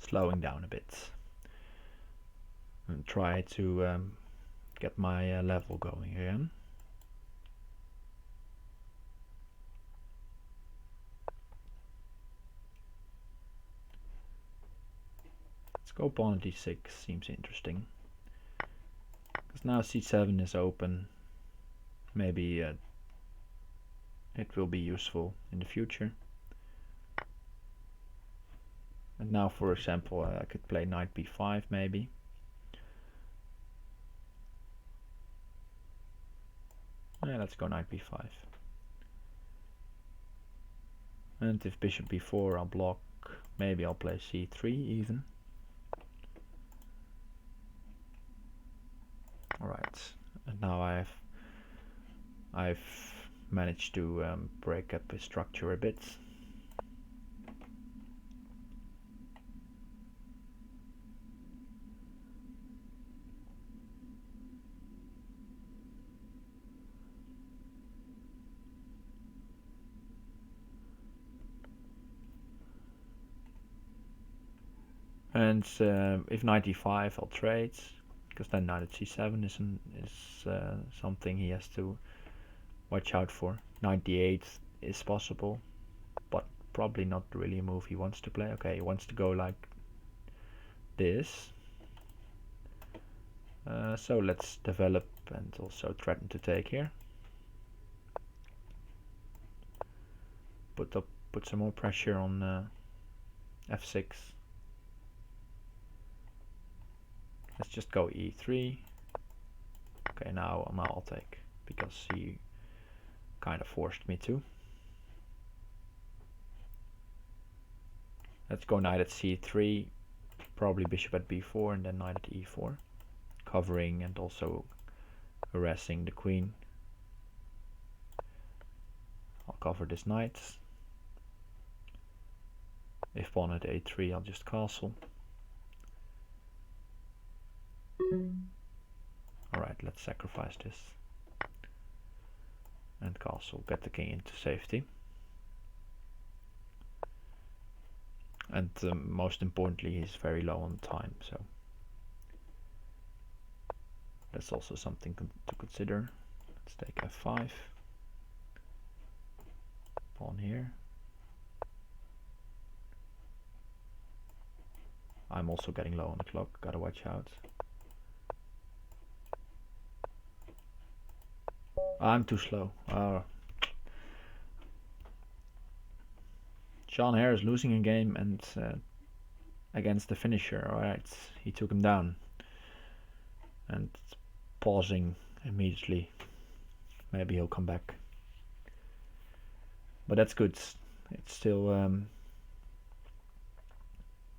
Slowing down a bit and try to get my level going again. Let's go pawn at d6, seems interesting. Because now c7 is open. Maybe it will be useful in the future. And now, for example, I could play knight b5 maybe. Yeah, let's go knight b5. And if bishop b4 I'll block. Maybe I'll play c3 even. Alright, and now I've managed to break up his structure a bit. And if knight e5 I'll trade, because then knight at c7 is something he has to watch out for. Knight d8 is possible, but probably not really a move he wants to play. Okay, he wants to go like this. So let's develop and also threaten to take here. Put some more pressure on f6. Let's just go e3. Okay, now I'll take, because he kind of forced me to. Let's go knight at c3, probably bishop at b4, and then knight at e4, covering and also harassing the queen. I'll cover this knight. If pawn at a3, I'll just castle. Alright, let's sacrifice this. And castle, get the king into safety. And most importantly, he's very low on time, so that's also something to consider. Let's take f5. Pawn here. I'm also getting low on the clock, gotta watch out. I'm too slow. Sean Hare is losing a game and against the finisher. Alright, he took him down. And pausing immediately. Maybe he'll come back. But that's good. It's still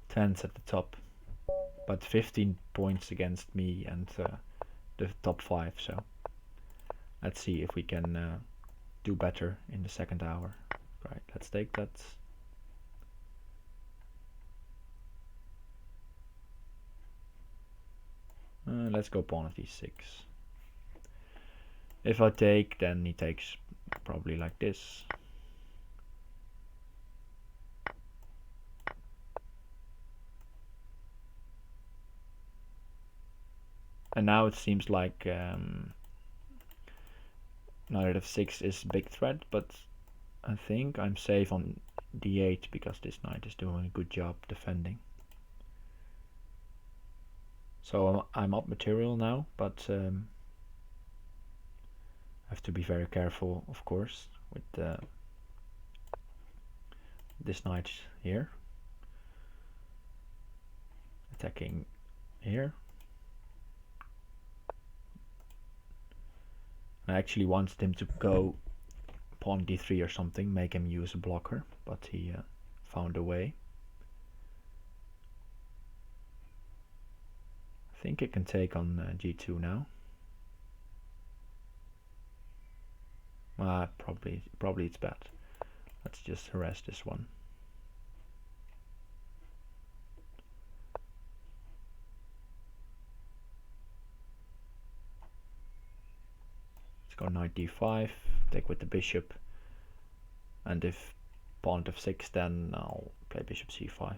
tense at the top. But 15 points against me and the top 5. So let's see if we can do better in the second hour. Right, let's take that. Let's go pawn at e6. If I take, then he takes probably like this. And now it seems like knight f6 is a big threat, but I think I'm safe on d8 because this knight is doing a good job defending. So I'm up material now, but I have to be very careful, of course, with this knight here. Attacking here. I actually wanted him to go pawn d3 or something, make him use a blocker, but he found a way. I think I can take on g2 now. Probably it's bad. Let's just harass this one. Let's go knight d5, take with the bishop, and if pawn f6, then I'll play bishop c5.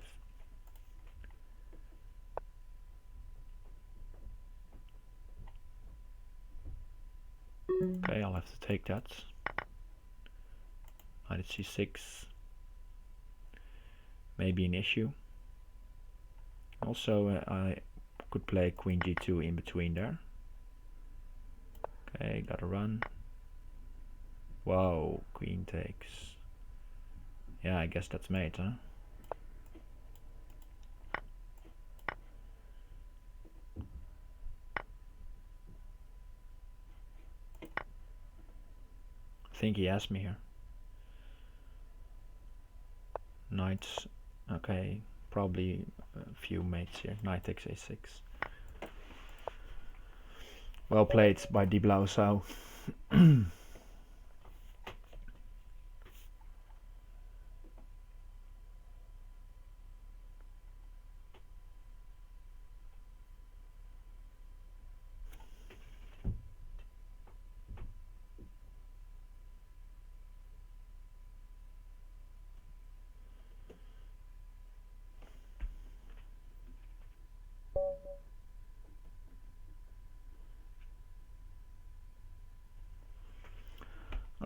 Okay, I'll have to take that. Knight c6 may be an issue. Also, I could play queen g2 in between there. Okay, gotta run. Whoa, queen takes. Yeah, I guess that's mate, huh? I think he has me here. Knights, okay, probably a few mates here. Knight takes a6. Well played by Die Blauwe Sau.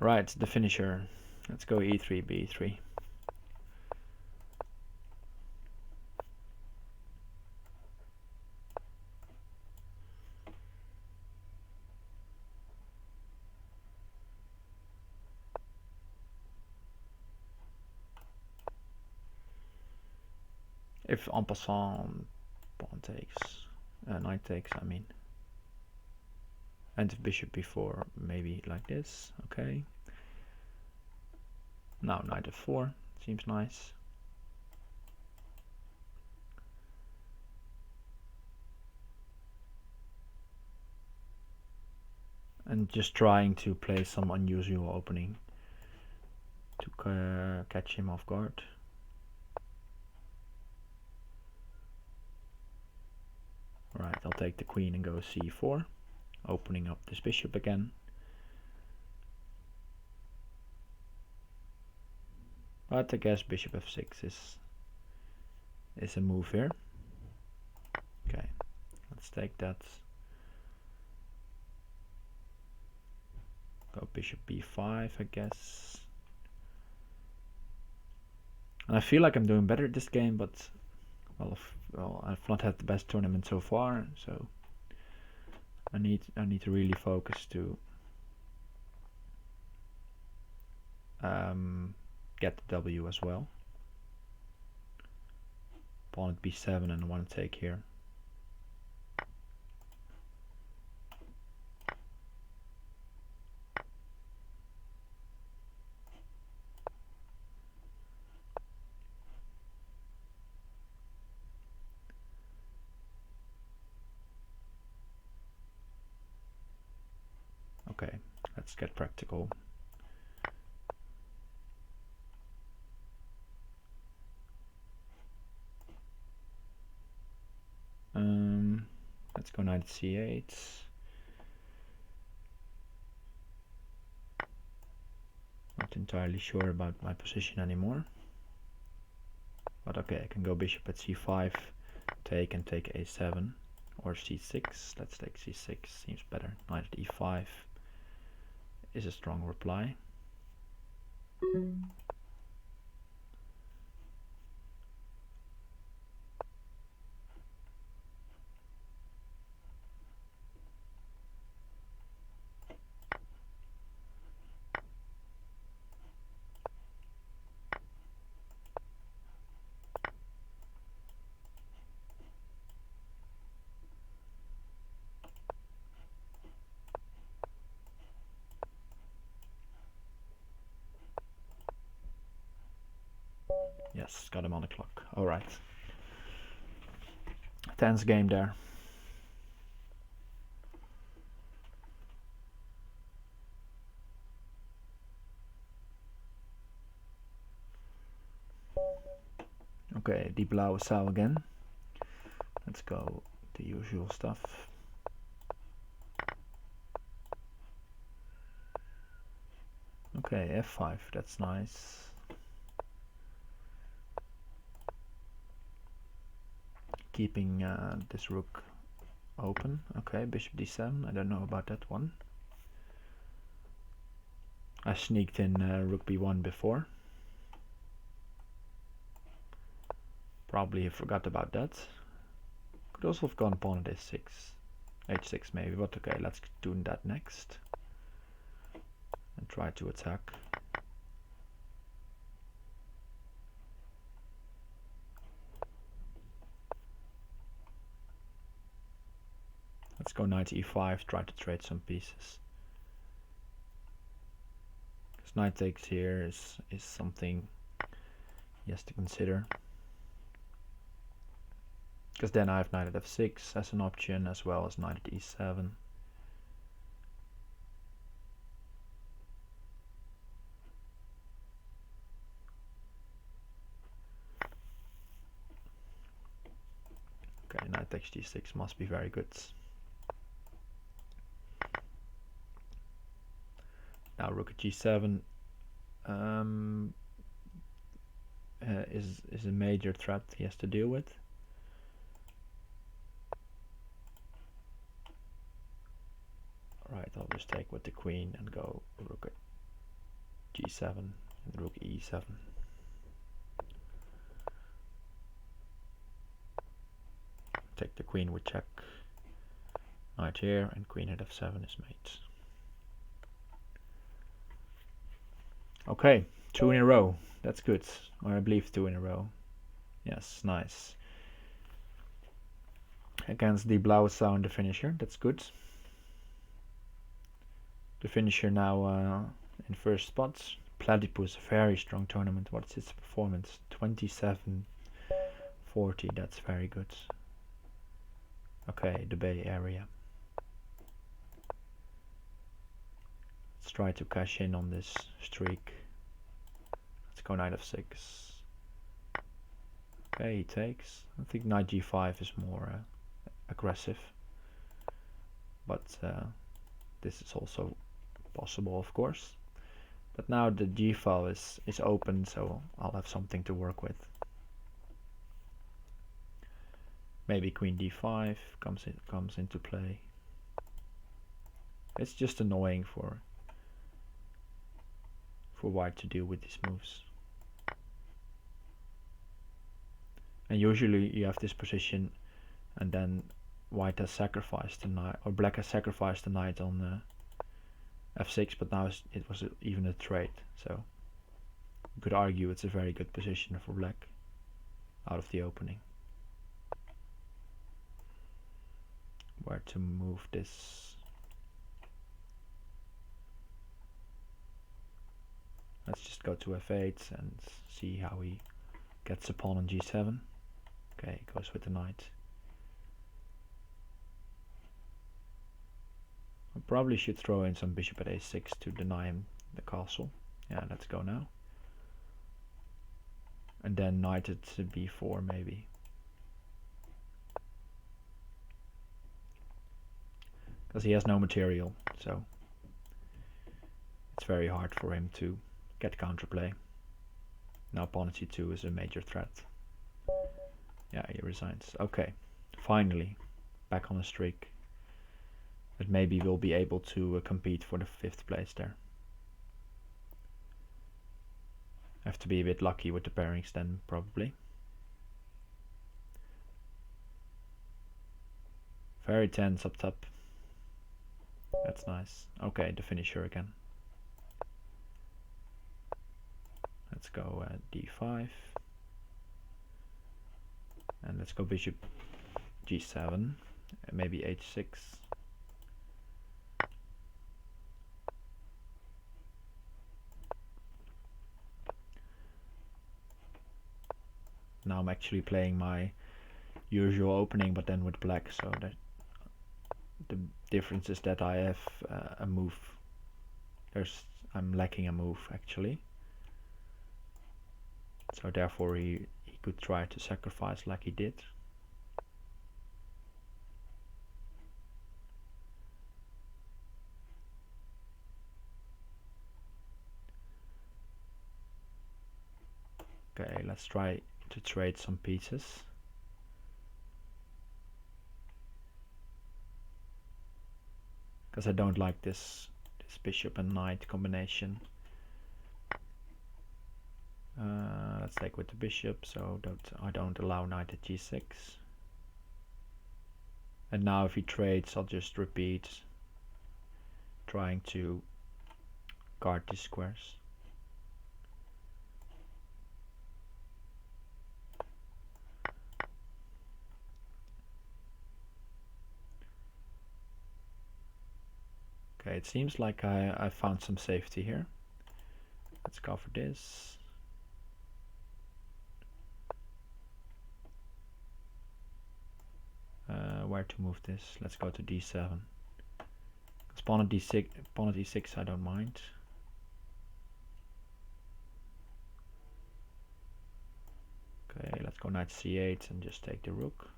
Alright, the finisher. Let's go e3, b3. If en passant pawn takes, knight takes, I mean. And if bishop b4, maybe like this, okay. Now knight f4, seems nice. And just trying to play some unusual opening to catch him off guard. Alright, I'll take the queen and go c4, opening up this bishop again. But I guess bishop f6 is a move here. Okay, let's take that. Go bishop b5, I guess. And I feel like I'm doing better at this game, but well, I've not had the best tournament so far, so I need to really focus to get the W as well. Pawn at b7 and I want to take here. Okay, let's get practical. Let's go knight c8. Not entirely sure about my position anymore. But okay, I can go bishop at c5, take and take a7, or c6. Let's take c6, seems better. Knight at e5 is a strong reply. Yes, got him on the clock. Alright. Tense game there. Okay, die blauwe Sau again. Let's go the usual stuff. Okay, f5, that's nice. Keeping this rook open. Okay, bishop d7, I don't know about that one. I sneaked in rook b1 before. Probably forgot about that. Could also have gone pawn at a6. h6 maybe, but okay, let's do that next. And try to attack. Let's go knight e5, try to trade some pieces. Because knight takes here is something he has to consider. Because then I have knight at f6 as an option, as well as knight at e7. Okay, knight takes g6 must be very good. Now rook at g7 is a major threat he has to deal with. Right, I'll just take with the queen and go rook at g7 and rook e7. Take the queen with check. Knight here and queen at f7 is mate. Okay, 2 in a row. That's good. Or I believe 2 in a row. Yes, nice. Against the blauwe Sau, the finisher. That's good. The finisher now in first spot. Platypus, very strong tournament. What's its performance? 27-40. That's very good. Okay, the Bay Area. Let's try to cash in on this streak. Let's go knight f6. Okay, he takes. I think knight g5 is more aggressive. But this is also possible, of course. But now the g file is open, so I'll have something to work with. Maybe queen d5 comes into play. It's just annoying for white to deal with these moves. And usually you have this position, and then white has sacrificed the knight, or black has sacrificed the knight on f6, but now it was even a trade, so you could argue it's a very good position for black out of the opening. Where to move this? Let's just go to f8 and see how he gets a pawn on g7. Okay, goes with the knight. I probably should throw in some bishop at a6 to deny him the castle. Yeah, let's go now. And then knight at b4 maybe. Because he has no material, so it's very hard for him to get counterplay. Now pawn c2 is a major threat. Yeah, he resigns. Okay, finally back on a streak. But maybe we'll be able to compete for the 5th place there. Have to be a bit lucky with the pairings then, probably. Very tense up top. That's nice. Okay, the finisher again. Let's go d5. And let's go bishop g7. Maybe h6. Now I'm actually playing my usual opening, but then with black, so that the difference is that I have a move. I'm lacking a move actually. So therefore he could try to sacrifice like he did. Okay, let's try to trade some pieces. Because I don't like this bishop and knight combination. Let's take with the bishop, so I don't allow knight at g6. And now if he trades, I'll just repeat, trying to guard these squares. Okay, it seems like I found some safety here. Let's go for this. Where to move this? Let's go to d7. Pawn at d6 I don't mind. Okay, let's go knight c8 and just take the rook.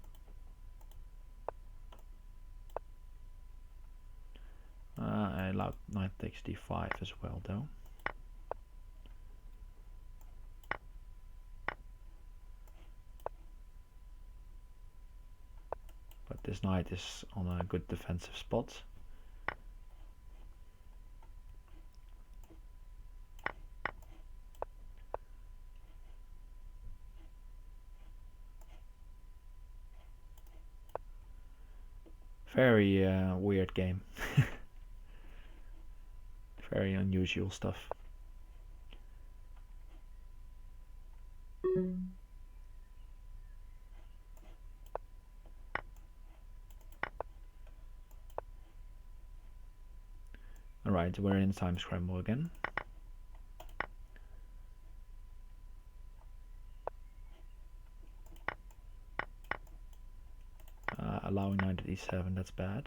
I allowed knight takes d5 as well though. But this knight is on a good defensive spot. Very weird game. Very unusual stuff. Alright, we're in time scramble again. Allowing knight at e7, that's bad.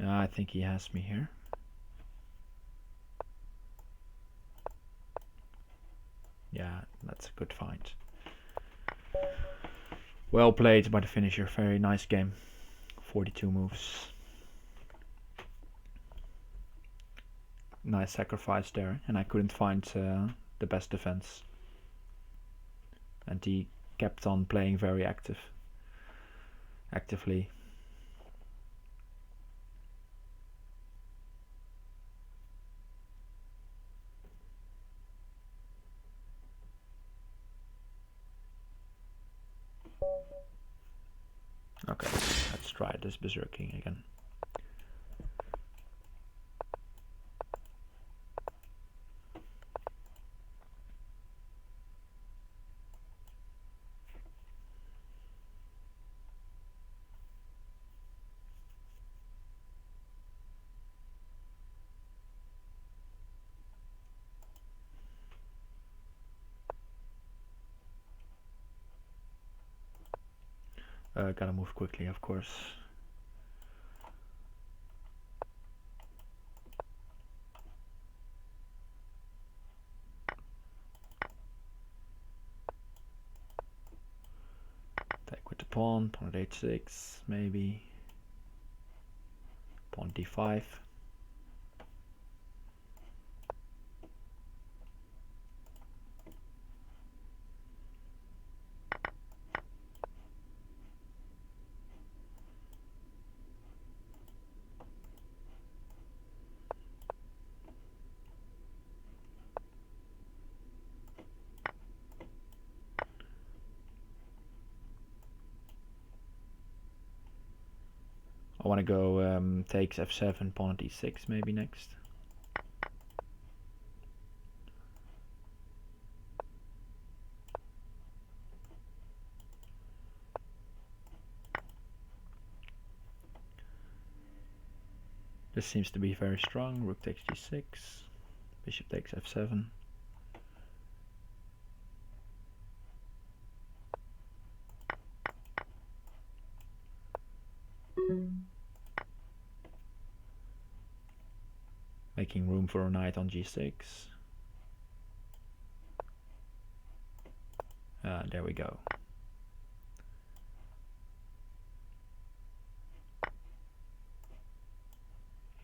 Yeah, I think he has me here. Yeah, that's a good find. Well played by the finisher, very nice game. 42 moves. Nice sacrifice there, and I couldn't find the best defense. And he kept on playing very actively. Okay, let's try this berserking again. Gotta move quickly, of course. Take with the pawn at h6, maybe. pawn d5. I want to go takes f7, pawn at e6 maybe next. This seems to be very strong. Rook takes g6, bishop takes f7. Making room for a knight on g6. There we go.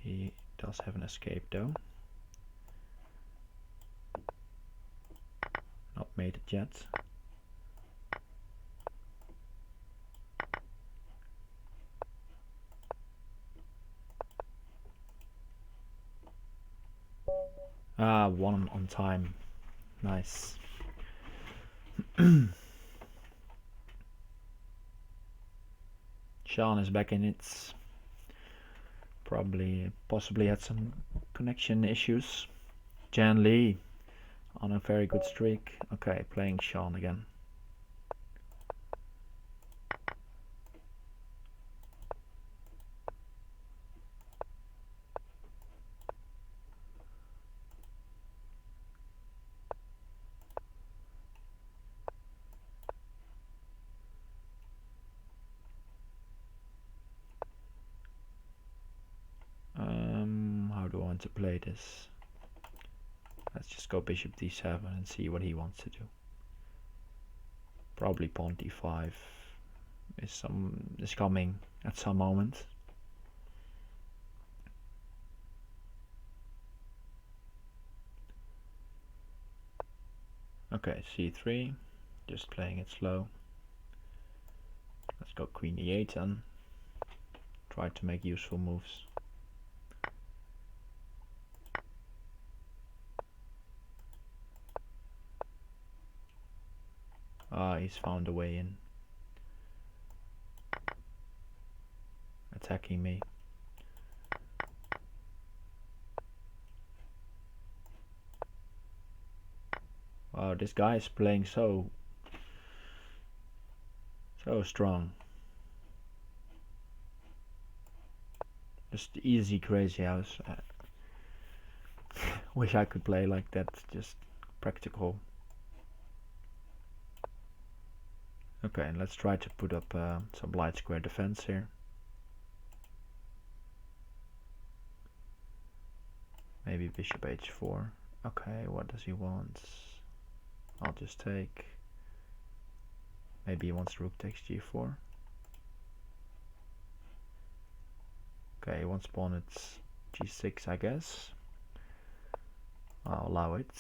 He does have an escape though. Not made it yet. One on time. Nice. Sean is back in it. Possibly had some connection issues. Jan Lee on a very good streak. Okay, playing Sean again. How do I want to play this? Let's just go bishop d7 and see what he wants to do. Probably pawn d5 is coming at some moment. Okay, c3, just playing it slow. Let's go queen e8 then. Try to make useful moves. He's found a way in. Attacking me. Wow, this guy is playing so strong. Just easy Crazyhouse. Wish I could play like that, just practical. Okay, and let's try to put up some light square defense here. Maybe bishop h4. Okay, what does he want? I'll just take. Maybe he wants rook takes g4. Okay, he wants pawn at g6, I guess. I'll allow it.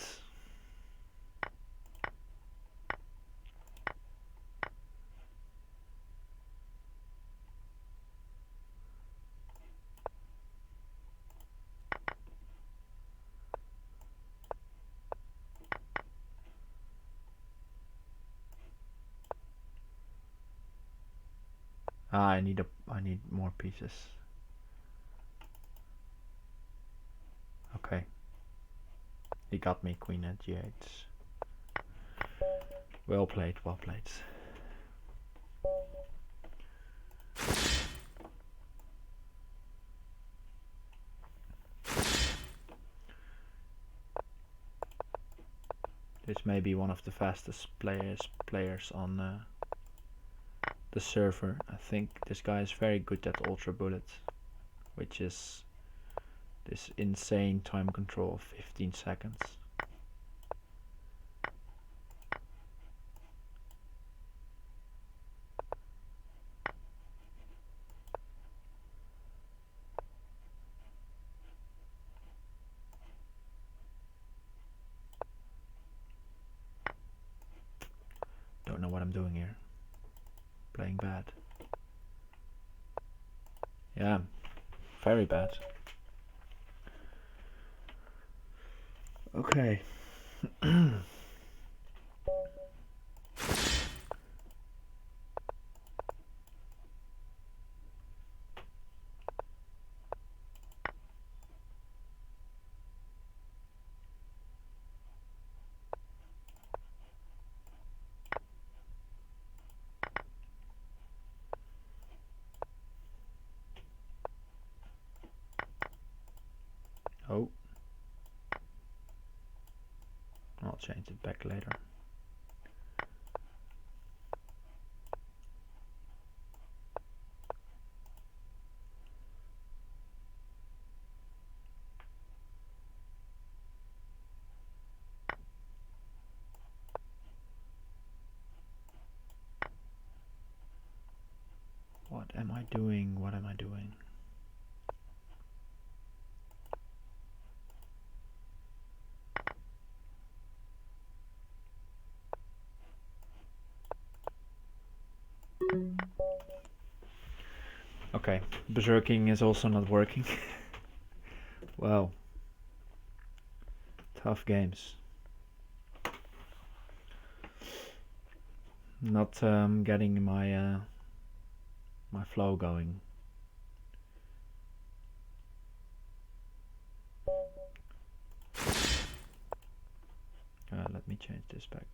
I need more pieces. Okay. He got me queen at g8. Well played, well played. This may be one of the fastest players on the server. I think this guy is very good at ultra bullet, which is this insane time control of 15 seconds. I'm doing here. Playing bad. Yeah, very bad. Okay. Oh. I'll change it back later. What am I doing? What am I doing? Okay, berserking is also not working. Wow. Tough games. Not getting my my flow going. Let me change this back.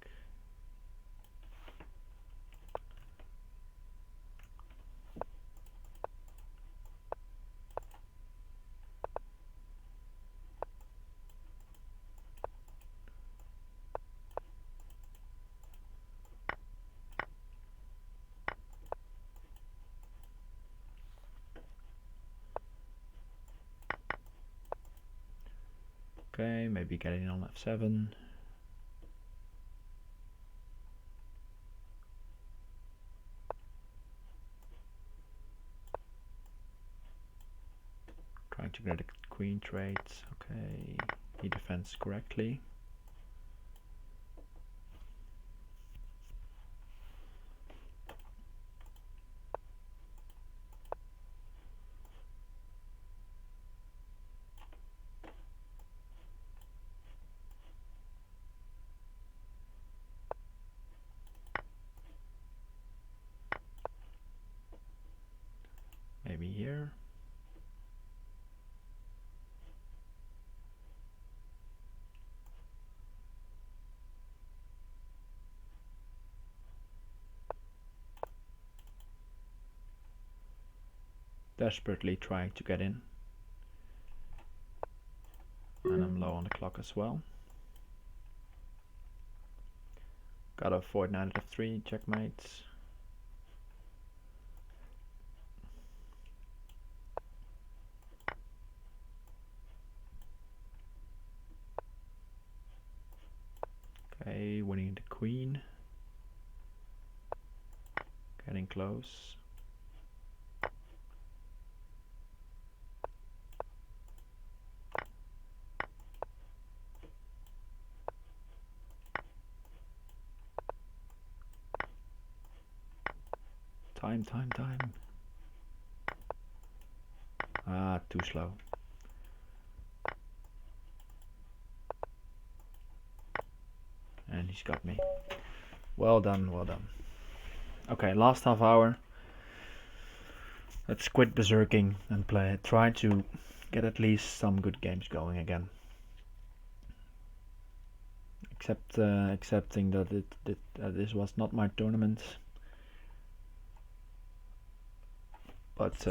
Okay, maybe getting on F7. Trying to get a queen trade. Okay, he defends correctly. Maybe here. Desperately trying to get in. And I'm low on the clock as well. Got a forward knight at f3, checkmate. Okay, winning the queen. Getting close. Time. Ah, too slow. And he's got me. Well done, well done. Okay, last half hour. Let's quit berserking and try to get at least some good games going again. Accepting that this was not my tournament. But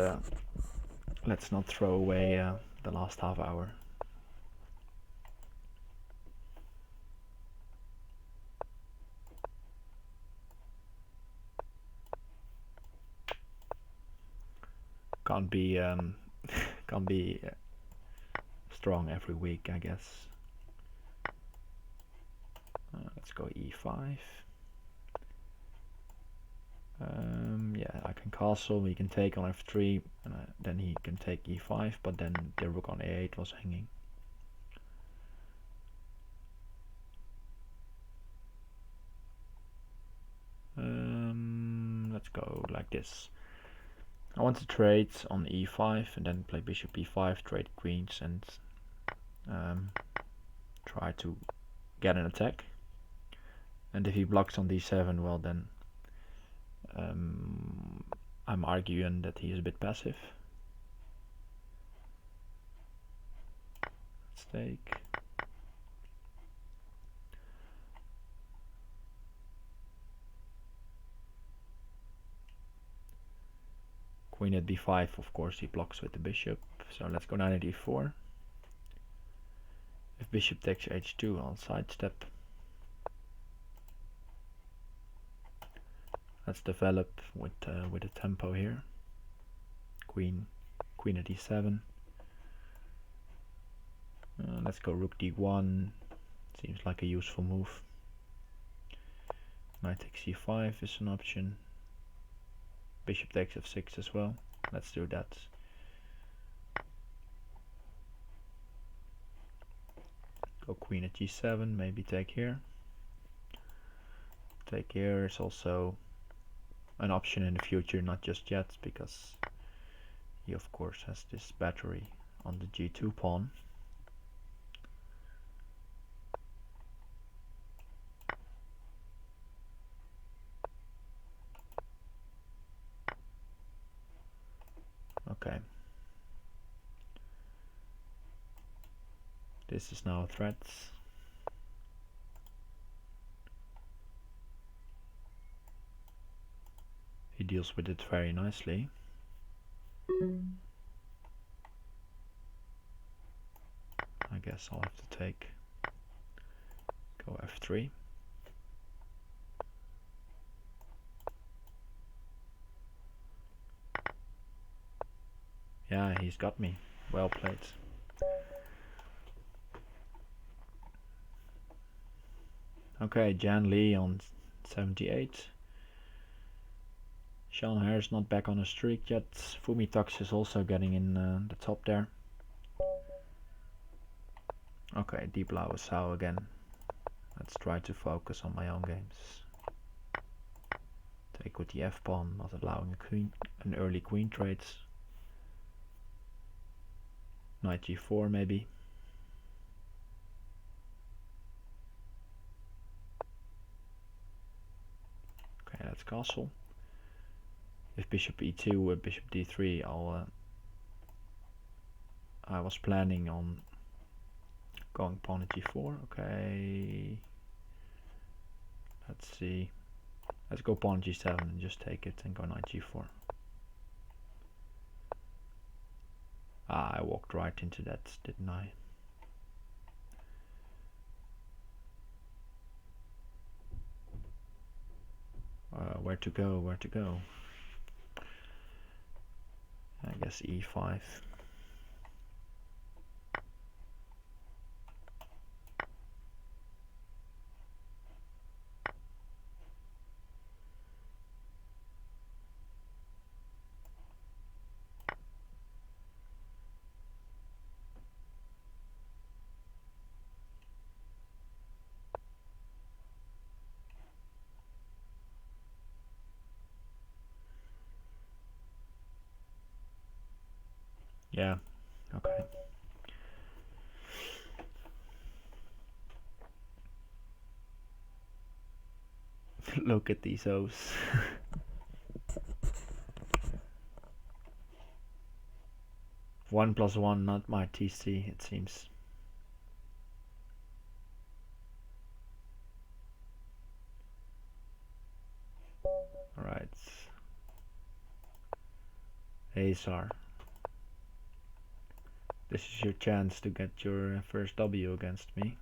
let's not throw away the last half hour. Can't be can't be strong every week, I guess. Let's go e5. Yeah, I can castle. He can take on f3, and then he can take e5. But then the rook on a8 was hanging. go like this. I want to trade on e5 and then play bishop e5, trade queens, and try to get an attack. And if he blocks on d7, well then I'm arguing that he is a bit passive. Let's take. Queen at b5, of course he blocks with the bishop, so let's go knight at e4. If bishop takes h2, I'll sidestep. Let's develop with a tempo here. Queen at e7. Let's go rook d1. Seems like a useful move. Knight takes c5 is an option. Bishop takes f6 as well. Let's do that. Go queen at g7, maybe take here. Take here is also an option in the future, not just yet, because he of course has this battery on the g2 pawn. Okay. This is now a threat. He deals with it very nicely. I guess I'll have to take. Go f3. Yeah, he's got me. Well played. Okay, Jan Lee on 78. Sean Harris not back on a streak yet. Fumitox is also getting in the top there. Okay, Deep Blau is Sao again. Let's try to focus on my own games. Take with the f pawn, not allowing a queen, an early queen trades. Knight g4 maybe. Okay, that's castle. If bishop e2, bishop d3, I was planning on going pawn at g4. Okay, let's see. Let's go pawn g7 and just take it and go knight g4. Ah, I walked right into that, didn't I? Where to go? Where to go? I guess e5. Yeah, okay. Look at these O's. 1+1, not my TC, it seems. Alright. Azar. This is your chance to get your first W against me.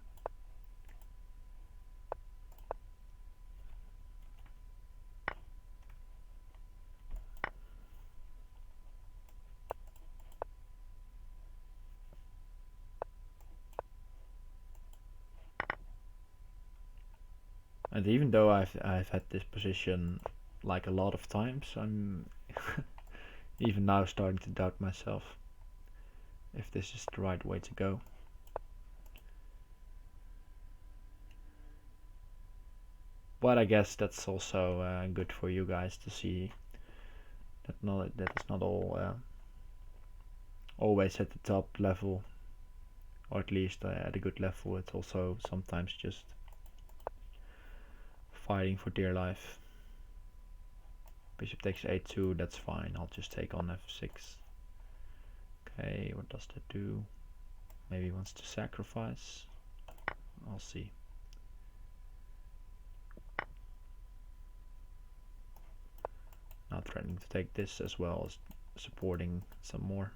And even though I've had this position like a lot of times, I'm even now starting to doubt myself if this is the right way to go. But I guess that's also good for you guys to see that is not all always at the top level, or at least at a good level. It's also sometimes just fighting for dear life. Bishop takes a2, that's fine. I'll just take on f6. Okay, what does that do? Maybe he wants to sacrifice. I'll see. Now threatening to take this as well as supporting some more.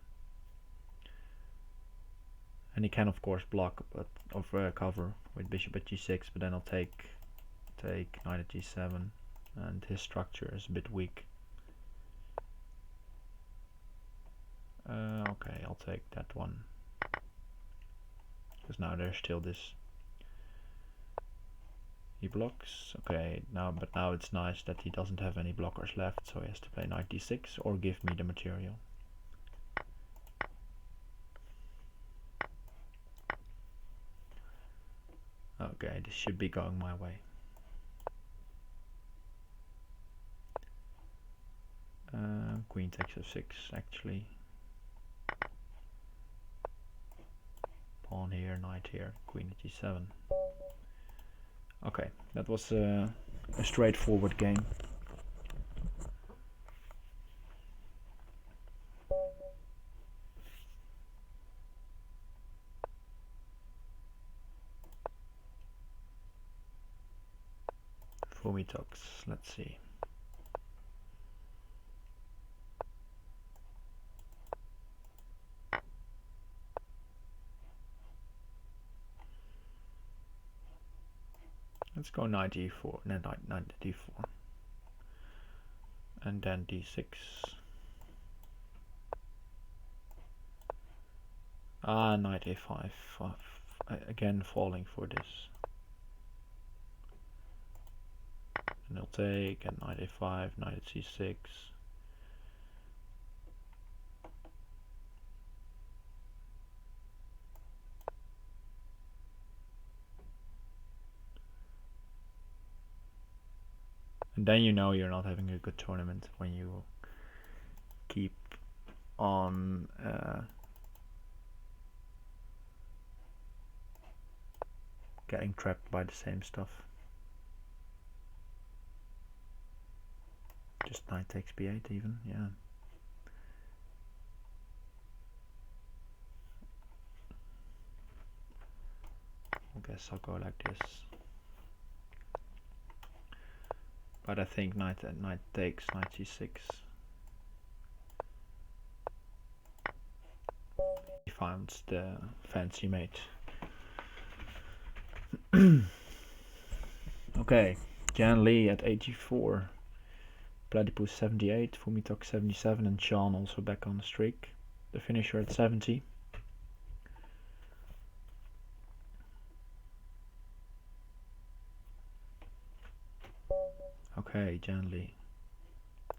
And he can of course block, but cover with bishop at g6. But then I'll take knight at g7, and his structure is a bit weak. Okay, I'll take that one, because now there's still this. He blocks. Okay, but now it's nice that he doesn't have any blockers left, so he has to play knight d6 or give me the material. Okay, this should be going my way. Queen takes f6 actually. Pawn here, knight here, queen at g7. Okay, that was a straightforward game. Fumi talks, let's see. Let's go knight e4, no, knight d4, and then d6. Knight a5, again falling for this. And he'll take, and knight a5, knight at c6. And then you know you're not having a good tournament when you keep on getting trapped by the same stuff. Just knight takes b8 even, yeah. I guess I'll go like this. But I think knight takes, knight c6. He finds the fancy mate. Okay, Jan Lee at 84, Platypus 78, Fumitok 77, and Sean also back on the streak. The finisher at 70. Okay, Jan Lee.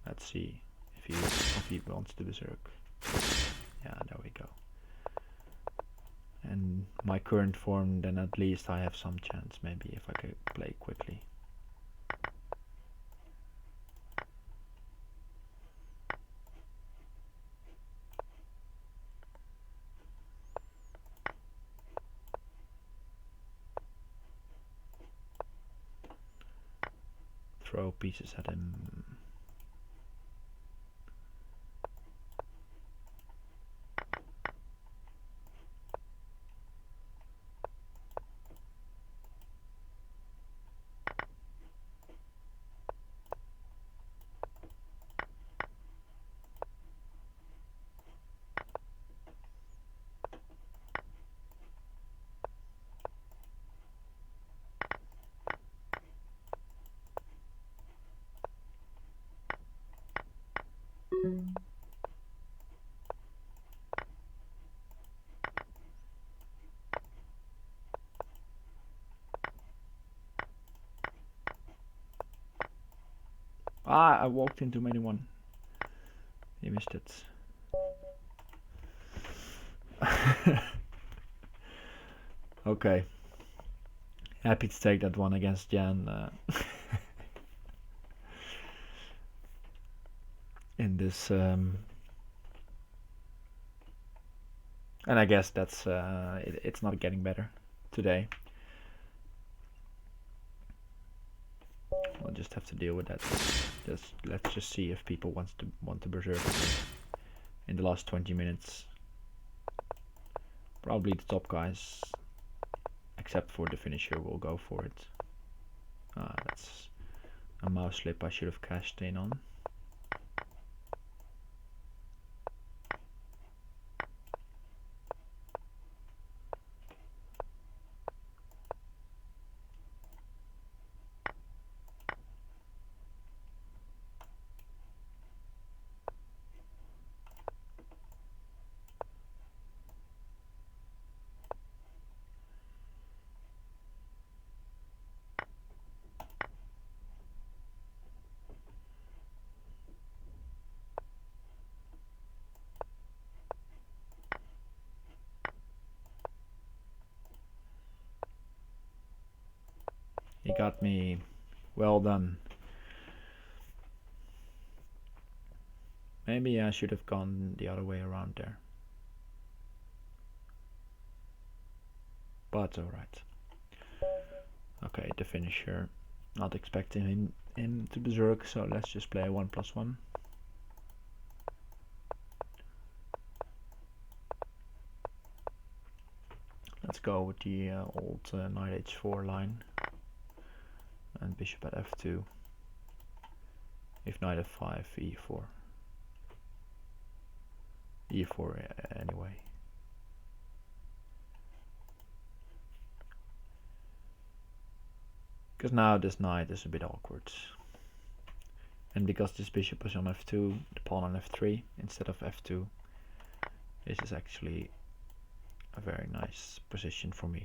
Let's see if he wants to berserk. Yeah, there we go. And my current form, then at least I have some chance, maybe, if I could play quickly. Throw pieces at him. I walked into many one. He missed it. Okay. Happy to take that one against Jan. in this, and I guess that's it's not getting better today. We'll just have to deal with that. Let's just see if people want to berserk in the last 20 minutes. Probably the top guys, except for the finisher, will go for it. That's a mouse slip I should have cashed in on. He got me. Well done. Maybe I should have gone the other way around there. But alright. Okay, the finisher. Not expecting him to berserk, so let's just play a 1+1. Let's go with the old knight h4 line. And bishop at f2. If knight f5, e4. e4 anyway. Because now this knight is a bit awkward. And because this bishop is on f2, the pawn on f3 instead of f2, this is actually a very nice position for me.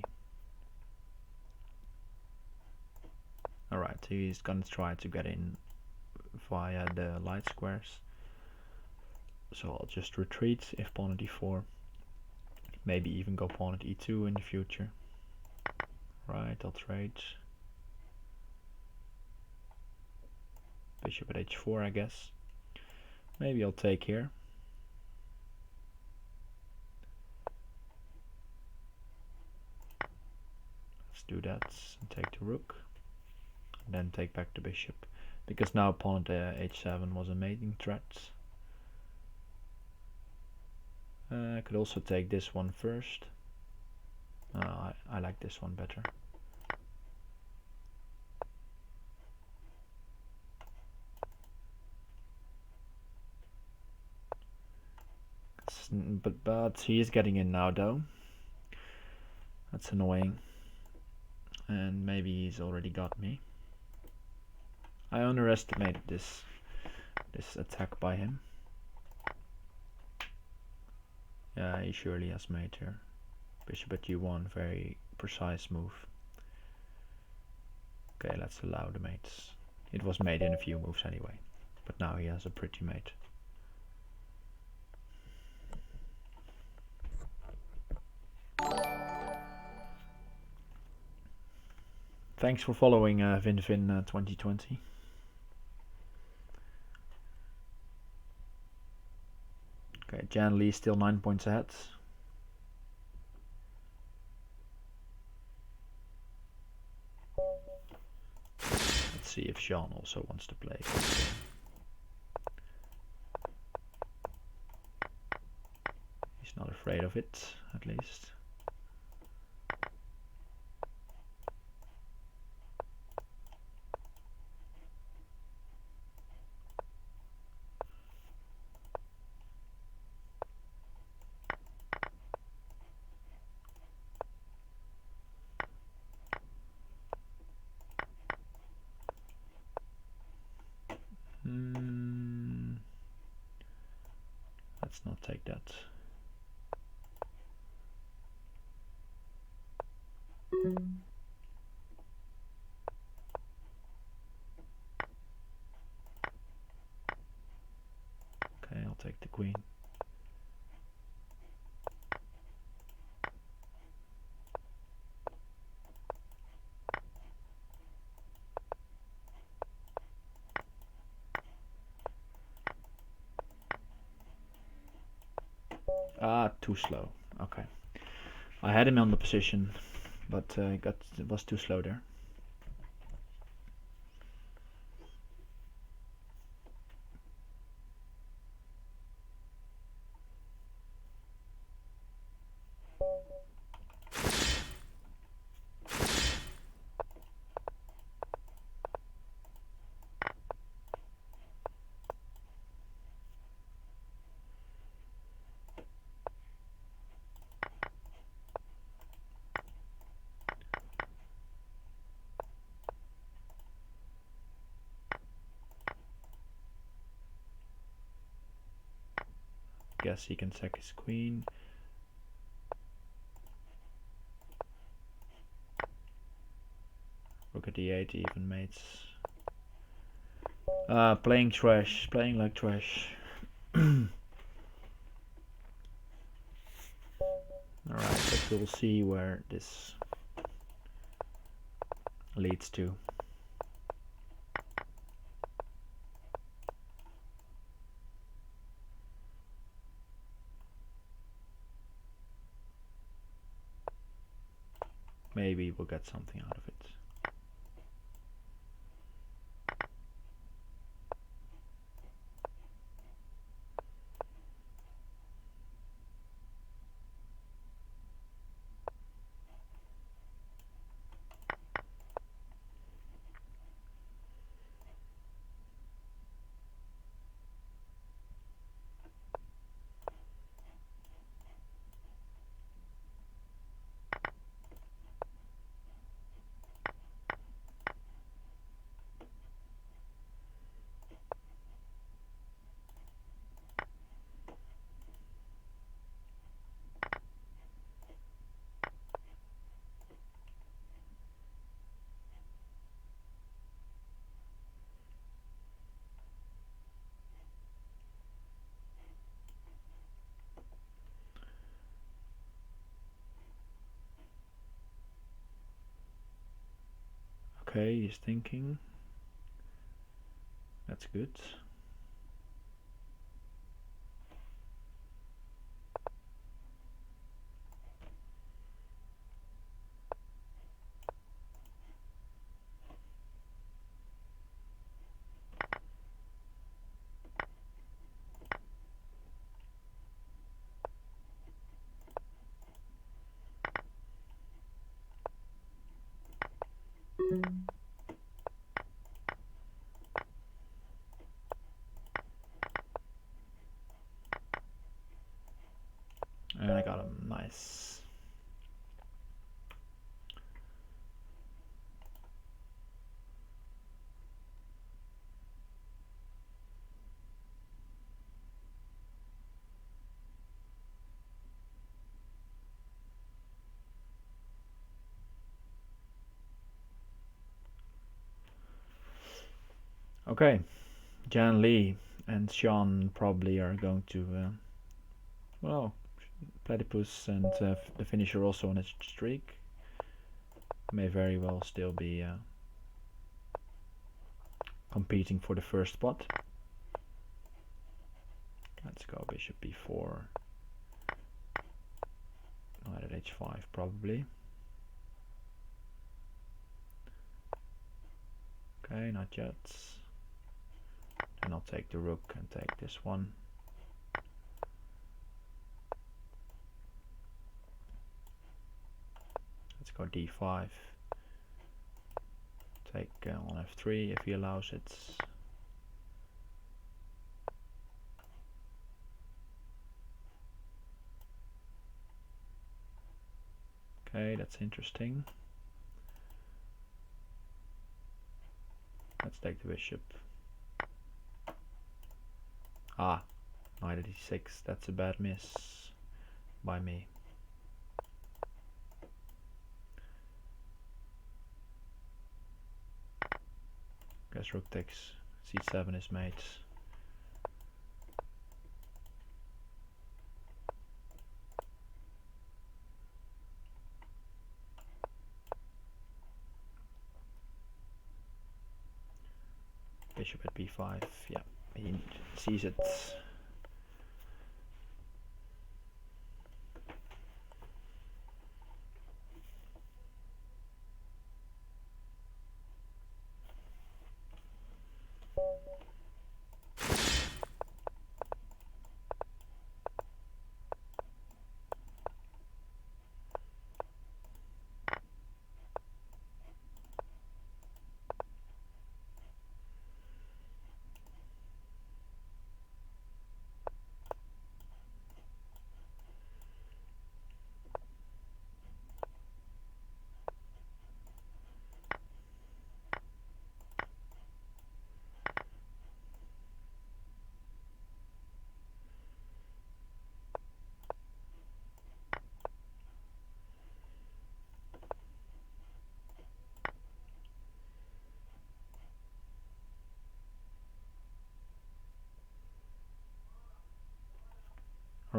Alright, he's gonna try to get in via the light squares. So I'll just retreat if pawn at e4. Maybe even go pawn at e2 in the future. Right, I'll trade. Bishop at h4, I guess. Maybe I'll take here. Let's do that and take the rook. And then take back the bishop. Because now pawn at h7 was a mating threat. I could also take this one first. I like this one better. But he is getting in now though. That's annoying. And maybe he's already got me. I underestimated this attack by him. Yeah, he surely has made here. Bishop at g1, very precise move. Okay, let's allow the mates. It was made in a few moves anyway, but now he has a pretty mate. Thanks for following VinVin 2020. Okay, Jan Lee still 9 points ahead. Let's see if Sean also wants to play. He's not afraid of it, at least. Let's not take that. Okay, I'll take the queen. Ah, too slow. Okay. I had him on the position, but it was too slow there. Guess he can sack his queen. Rook at d8 even mates. Playing trash, playing like trash. Alright, but we'll see where this leads to. Maybe we'll get something out of it. Okay, he's thinking. That's good. And I got him. Nice. Okay, Jan Lee and Sean probably are going to, well, Platypus and the finisher also on its streak. May very well still be competing for the first spot. Let's go bishop b4. Knight at h5 probably. Okay, not yet. And I'll take the rook and take this one. Let's go d5. Take on f3 if he allows it. Okay, that's interesting. Let's take the bishop. Ah, knight at e6. That's a bad miss by me. Guess rook takes c7 is mate. Bishop at b5. Yeah, he sees it.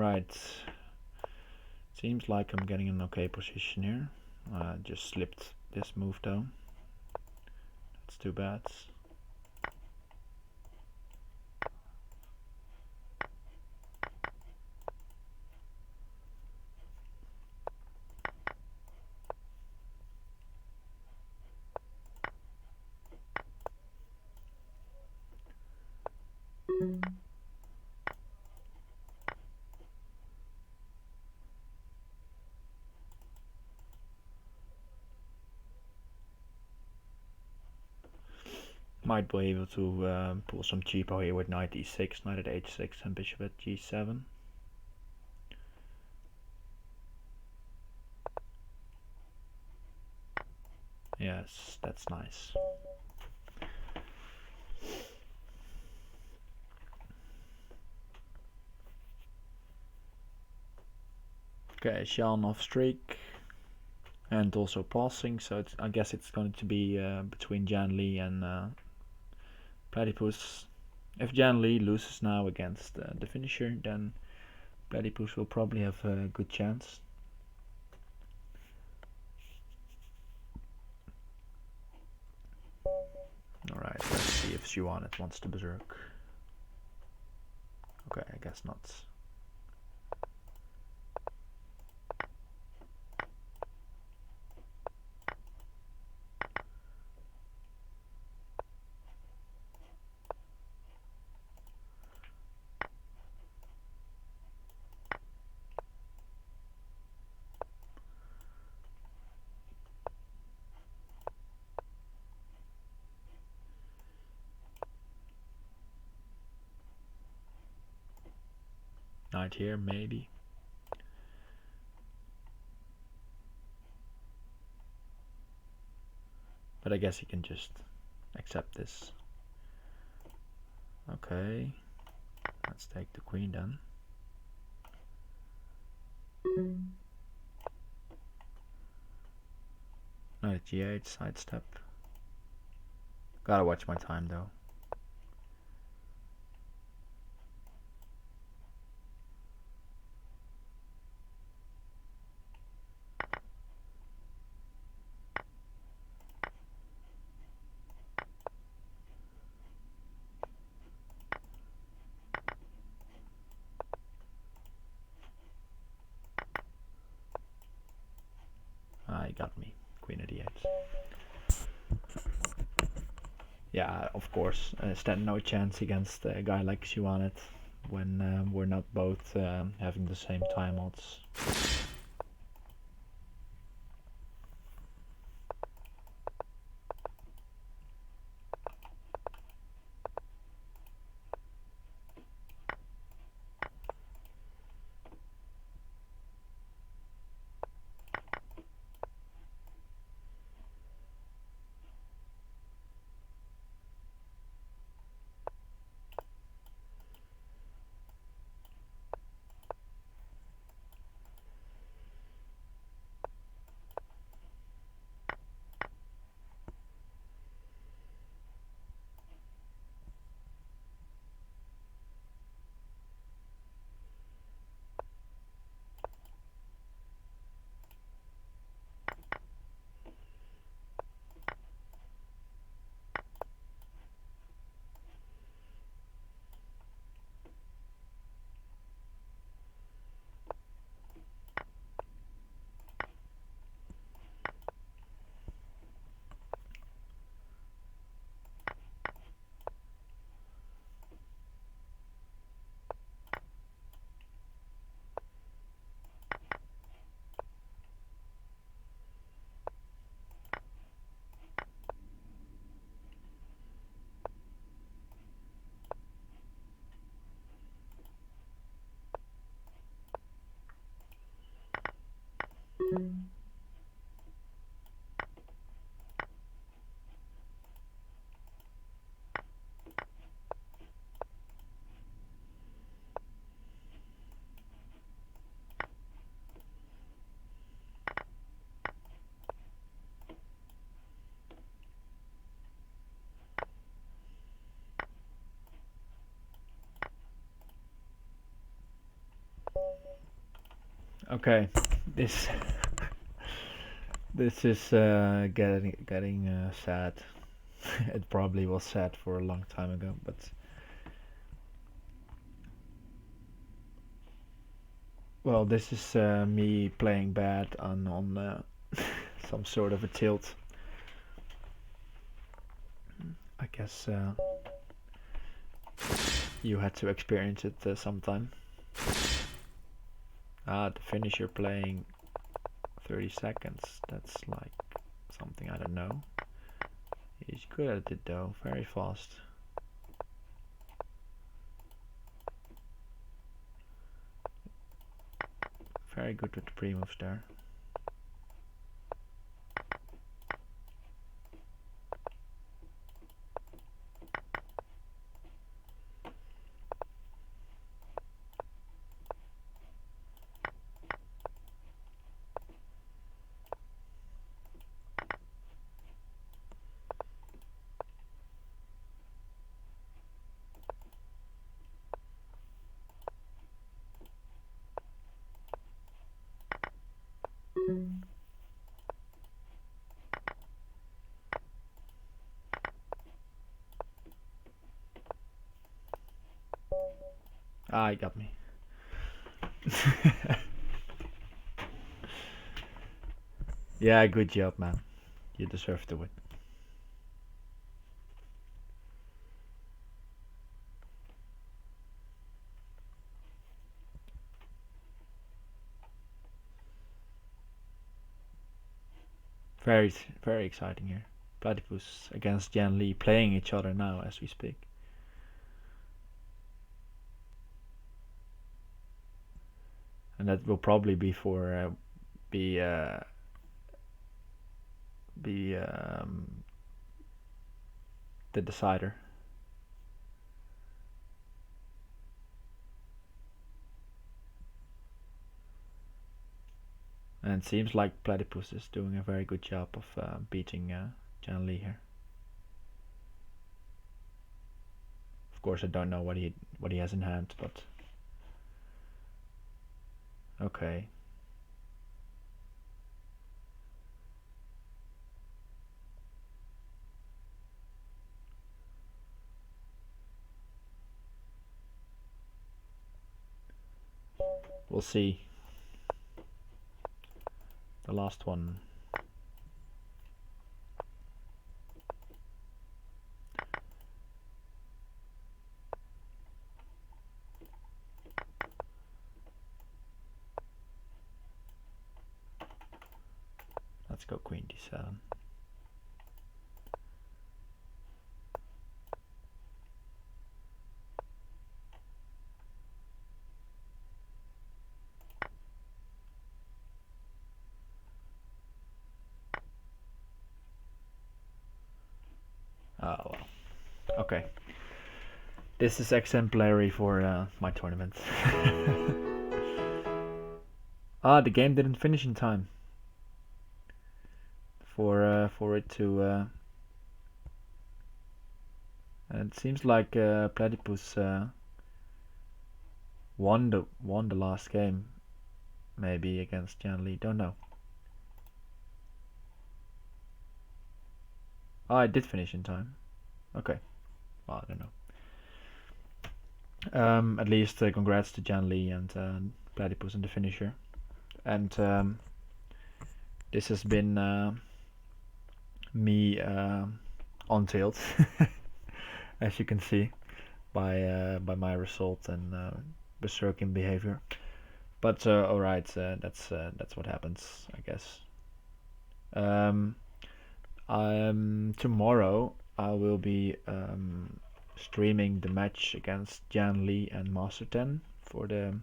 Alright. Seems like I'm getting an okay position here. Just slipped this move though. That's too bad. Might be able to pull some cheapo here with knight e6, knight at h6 and bishop at g7. Yes, that's nice. Okay, Sean off streak and also passing, so I guess it's going to be between Jan Lee and Platypus. If Jan Lee loses now against the finisher, then Platypus will probably have a good chance. Alright, let's see if Shuanet wants to berserk. Okay, I guess not. Knight here, maybe. But I guess he can just accept this. Okay, let's take the queen then. Knight at g8, sidestep. Gotta watch my time though. He got me. Queen at e8. Yeah, of course, stand no chance against a guy like Shuanet when we're not both having the same time odds. Okay, this this is getting sad. It probably was sad for a long time ago, but well, this is me playing bad on some sort of a tilt. I guess you had to experience it sometime. The finisher playing 30 seconds. That's like something I don't know. He's good at it though, very fast. Very good with the pre-moves there. He got me. Yeah, good job, man. You deserve to win. Very, very exciting here. Platypus against Jan Lee, playing each other now as we speak. And that will probably be for be the decider. And it seems like Platypus is doing a very good job of beating Jan Lee here. Of course, I don't know what he has in hand, but okay. We'll see. The last one. Let's go Queen D7. Oh well. Okay. This is exemplary for my tournament. The game didn't finish in time for it to. And it seems like Platypus won the last game, maybe against Jan Lee. Don't know. It did finish in time. Okay. Well, I don't know. At least congrats to Jan Lee and Platypus in the finisher. And this has been me on tilt, as you can see by my result and berserking behavior. But alright, that's what happens, I guess. Tomorrow I will be streaming the match against Jan Lee and Master 10 for the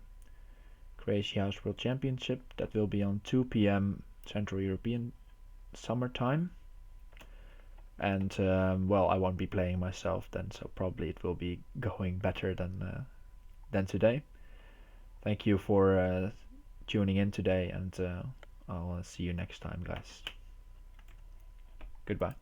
Crazyhouse World Championship. That will be on 2 p.m. Central European summertime. And well, I won't be playing myself then, so probably it will be going better than today. Thank you for tuning in today, and I'll see you next time, guys. Goodbye.